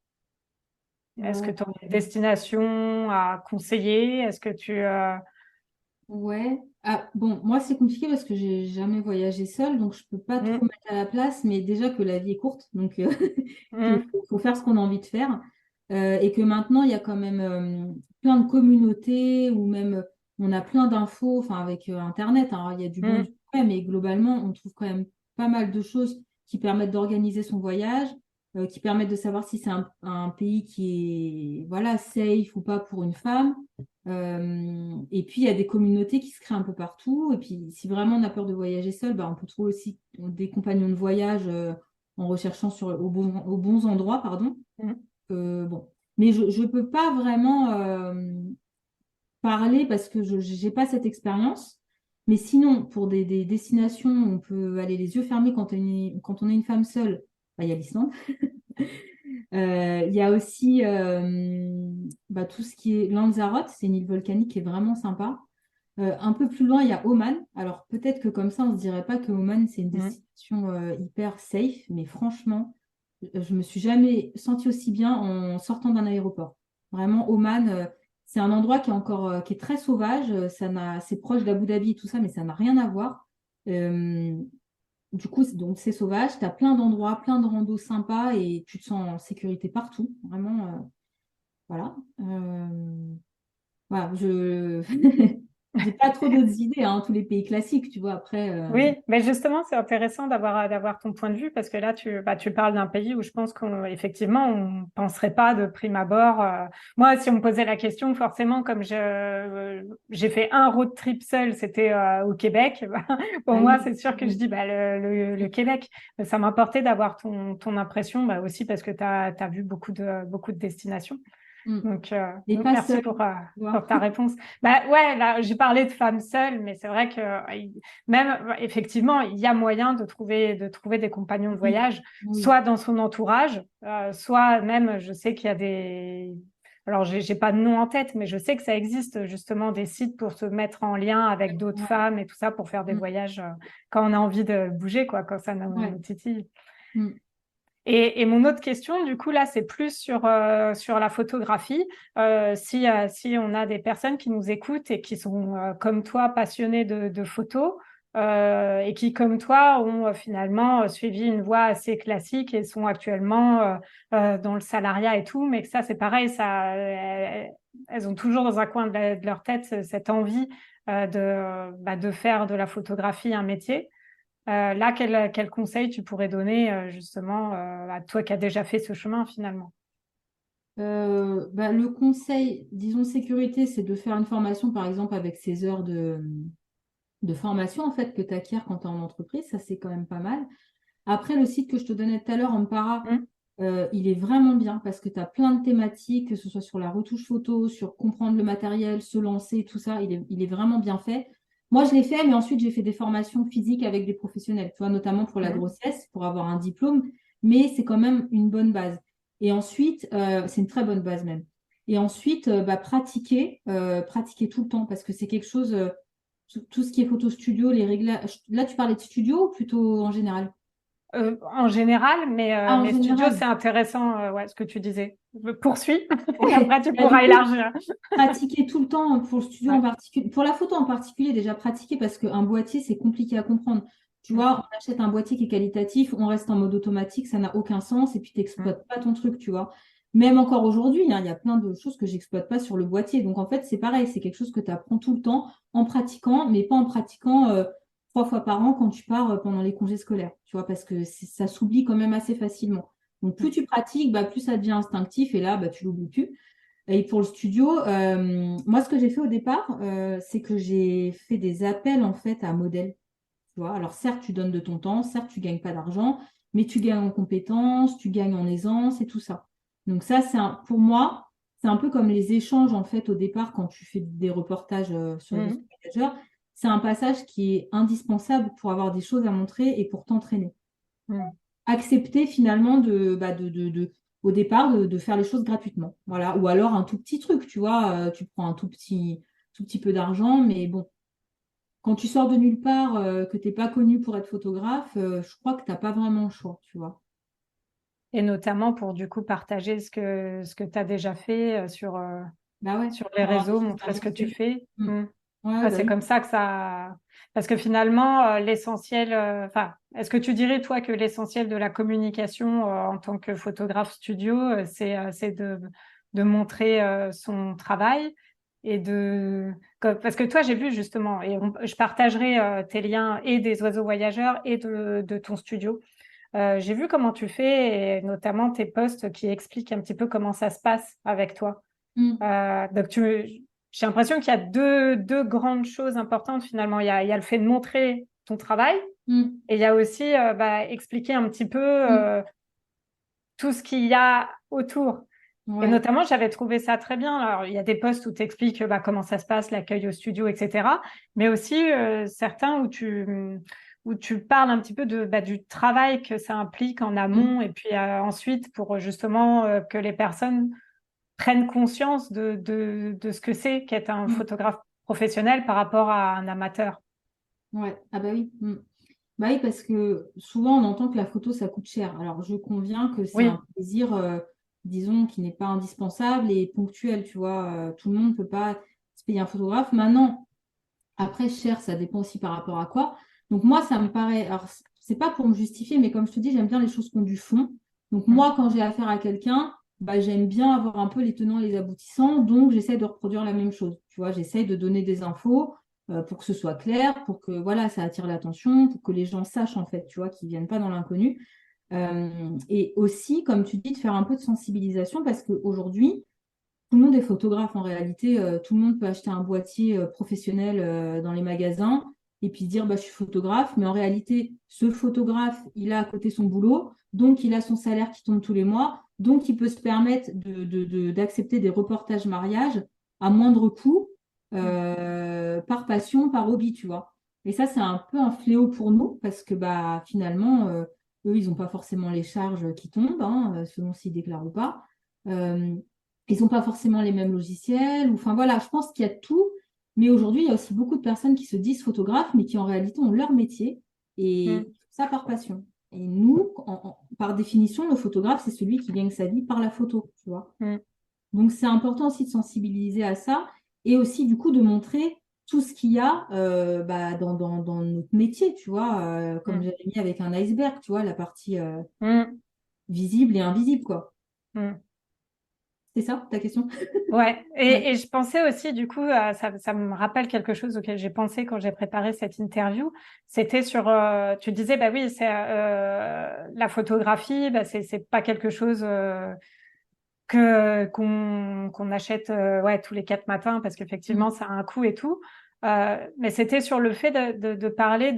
Est-ce que tu Euh, aurais une destination à conseiller? Est-ce que ouais. Ah, bon, moi, c'est compliqué parce que j'ai jamais voyagé seule, donc je peux pas trop Hmm, mettre à la place, mais déjà que la vie est courte, donc qu'il hmm, faut faire ce qu'on a envie de faire. Et que maintenant, il y a quand même plein de communautés ou même on a plein d'infos, enfin avec Internet, hein, il y a du bon et hmm, du mauvais, mais globalement, on trouve quand même pas mal de choses qui permettent d'organiser son voyage, qui permettent de savoir si c'est un pays qui est voilà, safe ou pas pour une femme. Et puis, il y a des communautés qui se créent un peu partout. Et puis, si vraiment on a peur de voyager seul, bah, on peut trouver aussi des compagnons de voyage en recherchant aux bons endroits, pardon. hmm. Bon. Mais je ne peux pas vraiment parler parce que je n'ai pas cette expérience. Mais sinon, pour des destinations où on peut aller les yeux fermés quand on est une femme seule, bah, il y a l'Islande. Il y a aussi bah, tout ce qui est Lanzarote, c'est une île volcanique qui est vraiment sympa. Un peu plus loin, il y a Oman. Alors peut-être que comme ça, on ne se dirait pas que Oman, c'est une Hmm. destination hyper safe, mais franchement, je me suis jamais sentie aussi bien en sortant d'un aéroport. Vraiment, Oman, c'est un endroit qui est encore qui est très sauvage. C'est proche d'Abu Dhabi et tout ça, mais ça n'a rien à voir. Euh, du coup, donc c'est sauvage. Tu as plein d'endroits, plein de randos sympas et tu te sens en sécurité partout. Vraiment, voilà. Voilà, je j'ai pas trop d'autres idées, hein, tous les pays classiques, tu vois. Après, Oui, mais justement, c'est intéressant d'avoir ton point de vue parce que là, tu parles d'un pays où je pense qu'effectivement, on penserait pas de prime abord. Moi, si on me posait la question, forcément, comme j'ai fait un road trip seul, c'était au Québec. Pour ah moi, oui, c'est sûr que je oui, dis bah, le Québec. Mais ça m'importait d'avoir ton impression, bah, aussi parce que tu as vu beaucoup de destinations. mm. Et Donc pas merci seul, tu vois. pour ta réponse. Bah ouais, là, j'ai parlé de femmes seules, mais c'est vrai que même effectivement, il y a moyen de trouver des compagnons de Oui, voyage, oui, soit dans son entourage, soit même, je sais qu'il y a des. Alors, j'ai pas de nom en tête, mais je sais que ça existe justement des sites pour se mettre en lien avec d'autres ouais, femmes et tout ça pour faire des mm, voyages quand on a envie de bouger, quoi, quand ça ouais, nous titille. mm. Et mon autre question, du coup, là, c'est plus sur la photographie. Si on a des personnes qui nous écoutent et qui sont, comme toi, passionnées de photos, et qui, comme toi, ont finalement suivi une voie assez classique et sont actuellement dans le salariat et tout, mais que ça, c'est pareil, elles ont toujours dans un coin de leur tête cette envie de faire de la photographie un métier. Là, quel conseil tu pourrais donner justement à toi qui as déjà fait ce chemin finalement? Bah, le conseil, disons sécurité, c'est de faire une formation, par exemple, avec ces heures de formation en fait que tu acquiers quand tu es en entreprise. Ça, c'est quand même pas mal. Après, le site que je te donnais tout à l'heure, Ampara, Hmm. il est vraiment bien parce que tu as plein de thématiques, que ce soit sur la retouche photo, sur comprendre le matériel, se lancer, tout ça. Il est vraiment bien fait. Moi, je l'ai fait, mais ensuite, j'ai fait des formations physiques avec des professionnels, tu vois, notamment pour la Hmm. grossesse, pour avoir un diplôme, mais c'est quand même une bonne base. Et ensuite, c'est une très bonne base même. Et ensuite, bah, pratiquer tout le temps parce que c'est quelque chose, tout ce qui est photo studio, les réglages. Là, tu parlais de studio ou plutôt en général? En général, mais, Ah, en studios, général. c'est intéressant, ouais, ce que tu disais. Poursuis, et Ouais. après tu Bah, du pourras coup, élargir. pratiquer tout le temps pour le studio en Ouais. particulier, pour la photo en particulier, déjà pratiquer parce qu'un boîtier, c'est compliqué à comprendre. Tu Hmm. vois, on achète un boîtier qui est qualitatif, on reste en mode automatique, ça n'a aucun sens et puis tu Hmm. n'exploites pas ton truc, tu vois. Même encore aujourd'hui, hein, il y a plein de choses que j'exploite pas sur le boîtier. Donc en fait, c'est pareil, c'est quelque chose que tu apprends tout le temps en pratiquant, mais pas en pratiquant 3 fois par an quand tu pars pendant les congés scolaires, tu vois, parce que ça s'oublie quand même assez facilement. Donc, plus tu pratiques, plus ça devient instinctif et là, tu l'oublies plus. Et pour le studio, moi, ce que j'ai fait au départ, c'est que j'ai fait des appels en fait à modèles. Tu vois, alors certes, tu donnes de ton temps, certes, tu gagnes pas d'argent, mais tu gagnes en compétences, tu gagnes en aisance et tout ça. Donc ça, pour moi, c'est un peu comme les échanges en fait au départ quand tu fais des reportages sur les Mhm. voyageurs. C'est un passage qui est indispensable pour avoir des choses à montrer et pour t'entraîner. Mhm. Accepter finalement au départ de faire les choses gratuitement. Voilà. Ou alors un tout petit truc, tu vois, tu prends un tout petit peu d'argent, mais bon, quand tu sors de nulle part, que tu n'es pas connu pour être photographe, je crois que tu n'as pas vraiment le choix, tu vois. Et notamment pour du coup partager ce que tu as déjà fait Bah ouais, sur les pour avoir des réseaux, choses à montrer ce que tu montrer. fais. Mm. Mm. Ouais, Ouais, bah c'est oui. comme ça que ça. Parce que finalement, l'essentiel. Enfin, est-ce que tu dirais, toi, que l'essentiel de la communication en tant que photographe studio, c'est de montrer son travail et Parce que toi, j'ai vu justement, et je partagerai tes liens et des oiseaux voyageurs et de ton studio. J'ai vu comment tu fais et notamment tes posts qui expliquent un petit peu comment ça se passe avec toi. Mm. Donc, j'ai l'impression qu'il y a deux grandes choses importantes finalement. Il y a le fait de montrer ton travail Mm. et il y a aussi expliquer un petit peu Mm. tout ce qu'il y a autour. Et Ouais. notamment, j'avais trouvé ça très bien. Alors, il y a des posts où tu expliques comment ça se passe, l'accueil au studio, etc. Mais aussi certains où tu parles un petit peu du travail que ça implique en Mm. amont et puis ensuite pour justement que les personnes prennent conscience de ce que c'est qu'être un Mm. photographe professionnel par rapport à un amateur. Ouais. Ah bah oui. Mm. Bah oui, parce que souvent on entend que la photo ça coûte cher. Alors je conviens que c'est un Oui. plaisir, disons, qui n'est pas indispensable et ponctuel, tu vois. Tout le monde ne peut pas se payer un photographe. Maintenant, après, cher, ça dépend aussi par rapport à quoi. Donc moi, ça me paraît, alors c'est pas pour me justifier, mais comme je te dis, j'aime bien les choses qui ont du fond. Donc Mm. moi, quand j'ai affaire à quelqu'un, j'aime bien avoir un peu les tenants et les aboutissants, donc j'essaie de reproduire la même chose. Tu vois, j'essaie de donner des infos pour que ce soit clair, pour que voilà, ça attire l'attention, pour que les gens sachent en fait, tu vois, qu'ils viennent pas dans l'inconnu. Et aussi, comme tu dis, de faire un peu de sensibilisation parce qu'aujourd'hui, tout le monde est photographe en réalité. Tout le monde peut acheter un boîtier professionnel dans les magasins et puis dire je suis photographe. Mais en réalité, ce photographe, il a à côté son boulot, donc il a son salaire qui tombe tous les mois, donc il peut se permettre d'accepter des reportages mariage à moindre coût, Mm. par passion, par hobby, tu vois. Et ça, c'est un peu un fléau pour nous parce que finalement, eux, ils n'ont pas forcément les charges qui tombent, hein, selon s'ils déclarent ou pas. Euh, Ils n'ont pas forcément les mêmes logiciels. Enfin voilà, je pense qu'il y a tout. Mais aujourd'hui, il y a aussi beaucoup de personnes qui se disent photographes, mais qui en réalité ont leur métier et Mm. ça par passion. Et nous, par définition, le photographe, c'est celui qui gagne sa vie par la photo, tu vois. Mm. Donc c'est important aussi de sensibiliser à ça et aussi du coup de montrer tout ce qu'il y a dans notre métier, tu vois, comme Mm. j'avais mis avec un iceberg, tu vois, la partie Mm. visible et invisible, quoi. Mm. C'est ça ta question? Ouais, Ouais. et je pensais aussi, du coup, ça me rappelle quelque chose auquel j'ai pensé quand j'ai préparé cette interview. C'était tu disais, bah oui, c'est la photographie, c'est pas quelque chose qu'on achète ouais tous les 4 matins parce Mm, qu'effectivement ça a un coût et tout. Mais c'était sur le fait de parler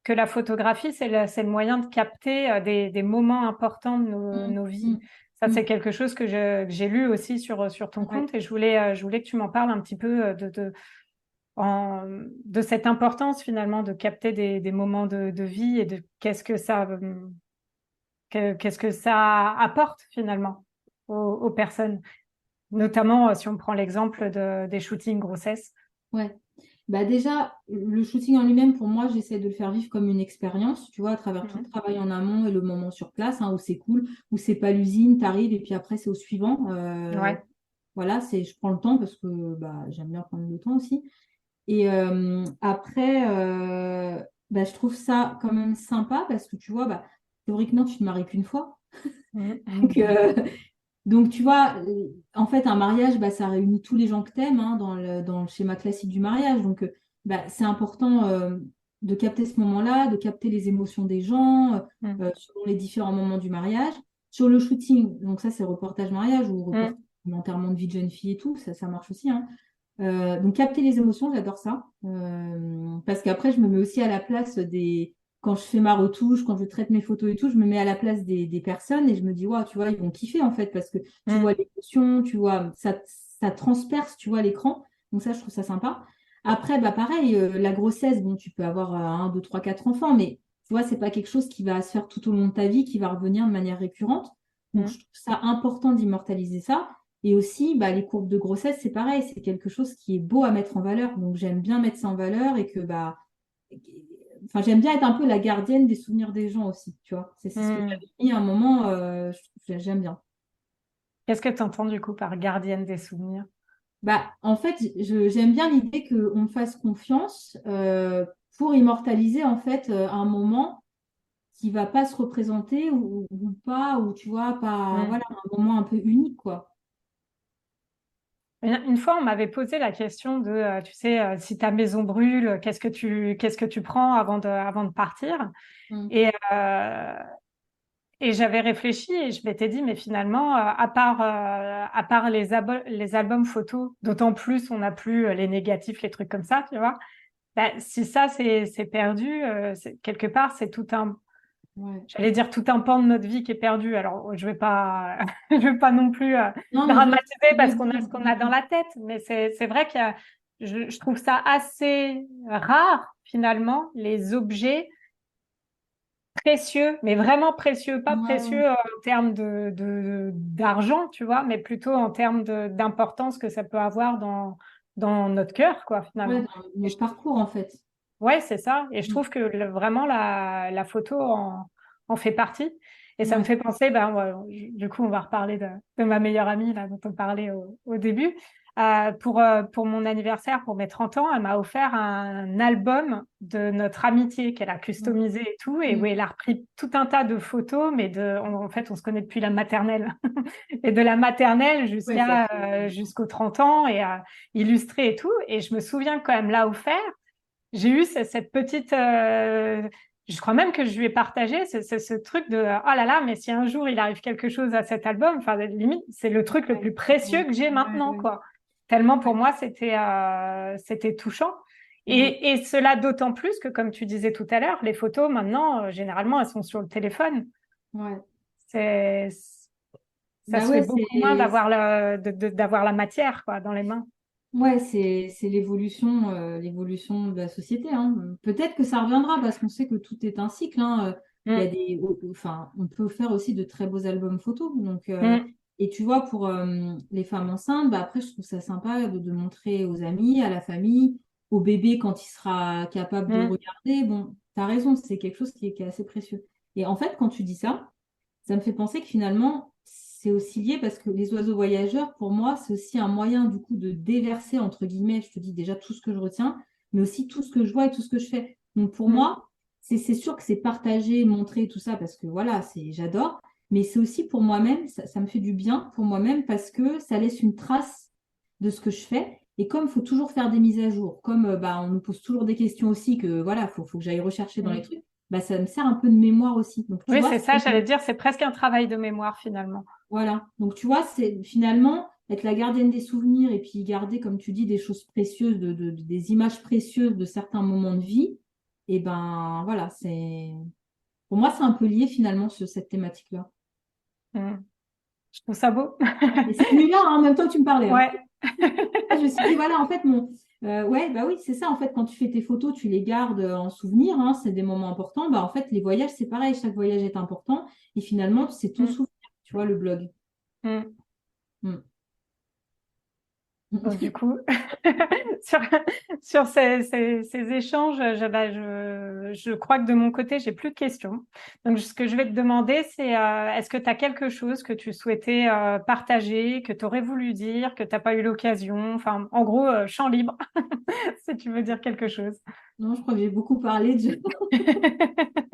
que la photographie, c'est le moyen de capter des moments importants de mm, nos vies. mm, Ça, c'est mm. quelque chose que j'ai lu aussi sur ton Ouais. compte et je voulais que tu m'en parles un petit peu de cette importance finalement de capter des moments de vie et de qu'est-ce que ça apporte finalement aux personnes. Notamment si on prend l'exemple des shootings grossesse. Ouais. Déjà, le shooting en lui-même, pour moi, j'essaie de le faire vivre comme une expérience, tu vois, à travers tout le Mhm. travail en amont et le moment sur place, hein, où c'est cool, où c'est pas l'usine, t'arrives et puis après c'est au suivant. Ouais. Voilà, je prends le temps parce que j'aime bien prendre le temps aussi. Et après, je trouve ça quand même sympa parce que tu vois, théoriquement, tu te maries qu'une fois. Donc, Mhm. donc, tu vois, en fait, un mariage, ça réunit tous les gens que t'aimes hein, dans le schéma classique du mariage. Donc, c'est important de capter ce moment-là, de capter les émotions des gens selon les différents moments du mariage. Sur le shooting, donc ça c'est reportage mariage ou reportage enterrement de vie de jeune fille et tout, ça marche aussi, hein. Donc capter les émotions, j'adore ça. Parce qu'après, je me mets aussi à la place des... Quand je fais ma retouche, quand je traite mes photos et tout, je me mets à la place des personnes et je me dis, waouh, tu vois, ils vont kiffer en fait, parce que tu vois l'émotion, tu vois, ça transperce, tu vois, l'écran. Donc ça, je trouve ça sympa. Après, pareil, la grossesse, bon, tu peux avoir 1, 2, 3, 4 enfants, mais tu vois, c'est pas quelque chose qui va se faire tout au long de ta vie, qui va revenir de manière récurrente. Donc, je trouve ça important d'immortaliser ça. Et aussi, les courbes de grossesse, c'est pareil, c'est quelque chose qui est beau à mettre en valeur. Donc, j'aime bien mettre ça en valeur et que, enfin, j'aime bien être un peu la gardienne des souvenirs des gens aussi, tu vois. C'est ce que j'avais mis à un moment, j'aime bien. Qu'est-ce que tu entends du coup par gardienne des souvenirs? En fait, j'aime bien l'idée qu'on me fasse confiance pour immortaliser, en fait, un moment qui va pas se représenter ou pas, ou tu vois, pas, voilà, un moment un peu unique, quoi. Une fois, on m'avait posé la question de, tu sais, si ta maison brûle, qu'est-ce que tu prends avant de partir? Mm. Et, euh, et j'avais réfléchi et je m'étais dit, mais finalement, à part les albums photos, d'autant plus on n'a plus les négatifs, les trucs comme ça, tu vois. Si ça c'est perdu, quelque part c'est tout un, Ouais. j'allais dire tout un pan de notre vie qui est perdu. Alors je vais pas, je vais pas non plus Non, mais je vois ce que dramatiser tu veux parce qu'on a dire. ce qu'on a dans la tête, mais c'est vrai que je trouve ça assez rare finalement les objets précieux, mais vraiment précieux, pas Ouais, précieux en termes d'argent, tu vois, mais plutôt en termes d'importance que ça peut avoir dans notre cœur, quoi, ouais, finalement. dans Et notre parcours, en fait. ouais, c'est ça. Et je Mm. trouve que vraiment la photo en fait partie. Et ça me Ouais. fait penser, du coup, on va reparler de ma meilleure amie, là, dont on parlait au début. Pour mon anniversaire, pour mes 30 ans, elle m'a offert un album de notre amitié qu'elle a Mm. customisé et tout, et où Mm. elle a repris tout un tas de photos, mais en fait, on se connaît depuis la maternelle. Et de la maternelle Ouais, ça jusqu'à fait... jusqu'aux 30 ans, et illustré et tout. Et je me souviens quand même l'a offert. J'ai eu cette petite, je crois même que je lui ai partagé ce truc de, oh là là, mais si un jour il arrive quelque chose à cet album, enfin limite, c'est le truc le Ouais, plus précieux ouais, que j'ai ouais, maintenant, ouais, quoi. Tellement pour ouais, moi c'était touchant. ouais, Et cela d'autant plus que, comme tu disais tout à l'heure, les photos maintenant, généralement, elles sont sur le téléphone. ouais. C'est, ça se fait Ouais, beaucoup moins d'avoir la matière, quoi, dans les mains. c'est l'évolution de la société, hein. Peut-être que ça reviendra parce qu'on sait que tout est un cycle, hein. Il y a Mm, enfin, on peut faire aussi de très beaux albums photos. Donc, mm, et tu vois, pour les femmes enceintes, après, je trouve ça sympa de montrer aux amis, à la famille, au bébé quand il sera capable de mm, regarder. Bon, tu as raison, c'est quelque chose qui est assez précieux. Et en fait, quand tu dis ça, ça me fait penser que finalement, c'est aussi lié parce que les oiseaux voyageurs, pour moi, c'est aussi un moyen du coup de déverser, entre guillemets, je te dis déjà tout ce que je retiens, mais aussi tout ce que je vois et tout ce que je fais. Donc pour mm. moi, c'est sûr que c'est partager, montrer tout ça parce que voilà, j'adore, mais c'est aussi pour moi-même, ça me fait du bien pour moi-même parce que ça laisse une trace de ce que je fais. Et comme il faut toujours faire des mises à jour, comme on nous pose toujours des questions aussi que voilà, faut que j'aille rechercher dans les Mm. trucs, ça me sert un peu de mémoire aussi. Donc tu Oui, vois, c'est ça, j'allais dire, c'est presque un travail de mémoire finalement. voilà. Donc, tu vois, c'est finalement être la gardienne des souvenirs et puis garder, comme tu dis, des choses précieuses, des images précieuses de certains moments de vie. Et ben, voilà, pour moi, c'est un peu lié finalement sur cette thématique-là. Mm. Je trouve ça beau. Et c'est venu là, hein, en même temps que tu me parlais, hein. Ouais. Je me suis dit, voilà, en fait, ouais, bah oui, c'est ça. En fait, quand tu fais tes photos, tu les gardes en souvenir, hein, c'est des moments importants. Bah, en fait, les voyages, c'est pareil, chaque voyage est important. Et finalement, c'est ton Mm. souvenir, tu vois, le blog. Mm. Mm. Donc, du coup, sur, sur ces échanges, je crois que de mon côté, j'ai plus de questions. Donc, ce que je vais te demander, c'est est-ce que tu as quelque chose que tu souhaitais partager, que tu aurais voulu dire, que tu n'as pas eu l'occasion? Enfin, en gros, champ libre, si tu veux dire quelque chose. Non, je crois que j'ai beaucoup parlé de...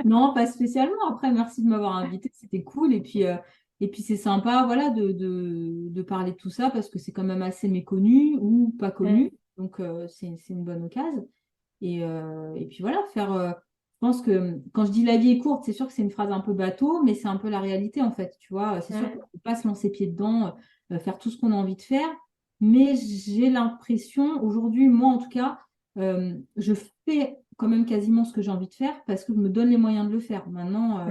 Non, pas spécialement. Après, merci de m'avoir invité, c'était cool. Et puis c'est sympa, voilà, de parler de tout ça parce que c'est quand même assez méconnu ou pas Mm. connu. Donc, c'est une bonne occasion. Et puis voilà, je pense que quand je dis la vie est courte, c'est sûr que c'est une phrase un peu bateau, mais c'est un peu la réalité en fait. Tu vois, c'est sûr qu'on ne peut pas se lancer pied dedans, faire tout ce qu'on a envie de faire. Mais j'ai l'impression, aujourd'hui, moi en tout cas, je fais quand même quasiment ce que j'ai envie de faire parce que je me donne les moyens de le faire. Maintenant,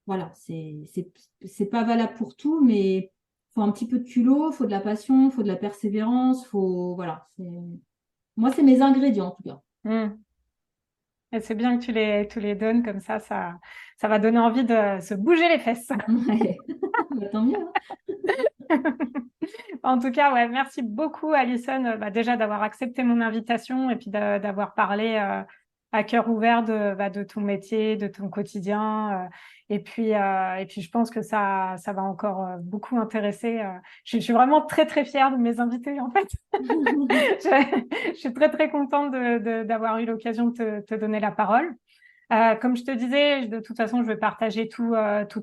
voilà, c'est pas valable pour tout, mais faut un petit peu de culot, faut de la passion, faut de la persévérance, voilà. Moi, c'est mes ingrédients en tout cas. Mm. Et c'est bien que tu les donnes comme ça va donner envie de se bouger les fesses. Ouais. Bah, tant mieux, hein. En tout cas, ouais, merci beaucoup, Alison, déjà d'avoir accepté mon invitation et puis d'avoir parlé à cœur ouvert de ton métier, de ton quotidien. Et puis, je pense que ça va encore beaucoup intéresser. Je suis vraiment très, très fière de mes invités, en fait. Je suis très, très contente d'avoir eu l'occasion de te donner la parole. Comme je te disais, de toute façon, je vais partager tous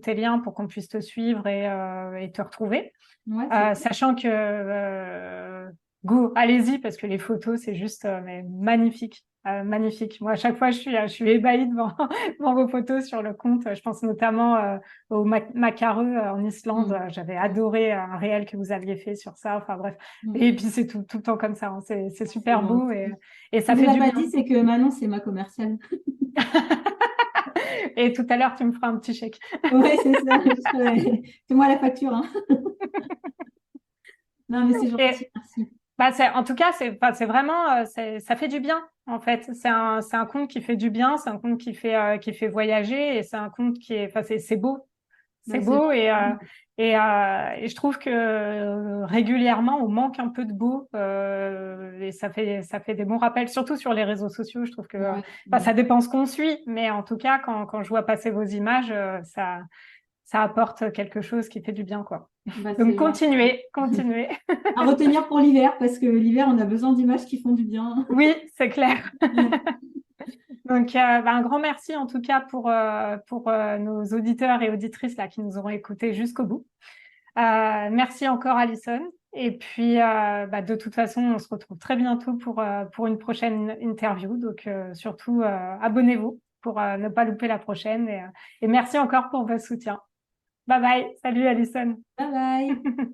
tes liens pour qu'on puisse te suivre et te retrouver. Ouais, c'est cool. Sachant que go, allez-y parce que les photos c'est juste mais magnifique, magnifique. Moi à chaque fois je suis ébahie devant, devant vos photos sur le compte. Je pense notamment au Macareux en Islande. Mm. J'avais adoré un réel que vous aviez fait sur ça. Enfin bref. Mm. Et puis c'est tout le temps comme ça. Hein. C'est C'est super beau gentil. et Ce qu'on ça vous fait a du pas bien. dit, c'est que Manon, c'est ma commerciale. Et tout à l'heure tu me feras un petit chèque. Ouais, c'est ça. Fais-moi la facture, hein. Non, mais c'est gentil, Et merci. En tout cas, c'est vraiment, ça fait du bien, en fait. C'est un conte qui fait du bien, c'est un conte qui fait voyager et c'est un conte qui est, enfin, c'est beau. C'est Ouais, c'est beau gentil. et je trouve que régulièrement, on manque un peu de beau et ça fait des bons rappels, surtout sur les réseaux sociaux. Je trouve que, Ouais, ça ouais. dépend ce qu'on suit, mais en tout cas, quand je vois passer vos images, ça apporte quelque chose qui fait du bien, quoi. Bah, Donc, c'est gentil. continuez, continuez. À retenir pour l'hiver, parce que l'hiver, on a besoin d'images qui font du bien. Oui, c'est clair. Ouais. Donc, un grand merci en tout cas pour nos auditeurs et auditrices là, qui nous auront écoutés jusqu'au bout. Merci encore, Alison. Et puis, de toute façon, on se retrouve très bientôt pour une prochaine interview. Donc, surtout, abonnez-vous pour ne pas louper la prochaine. Et merci encore pour votre soutien. Bye bye. Salut, Alison. Bye bye.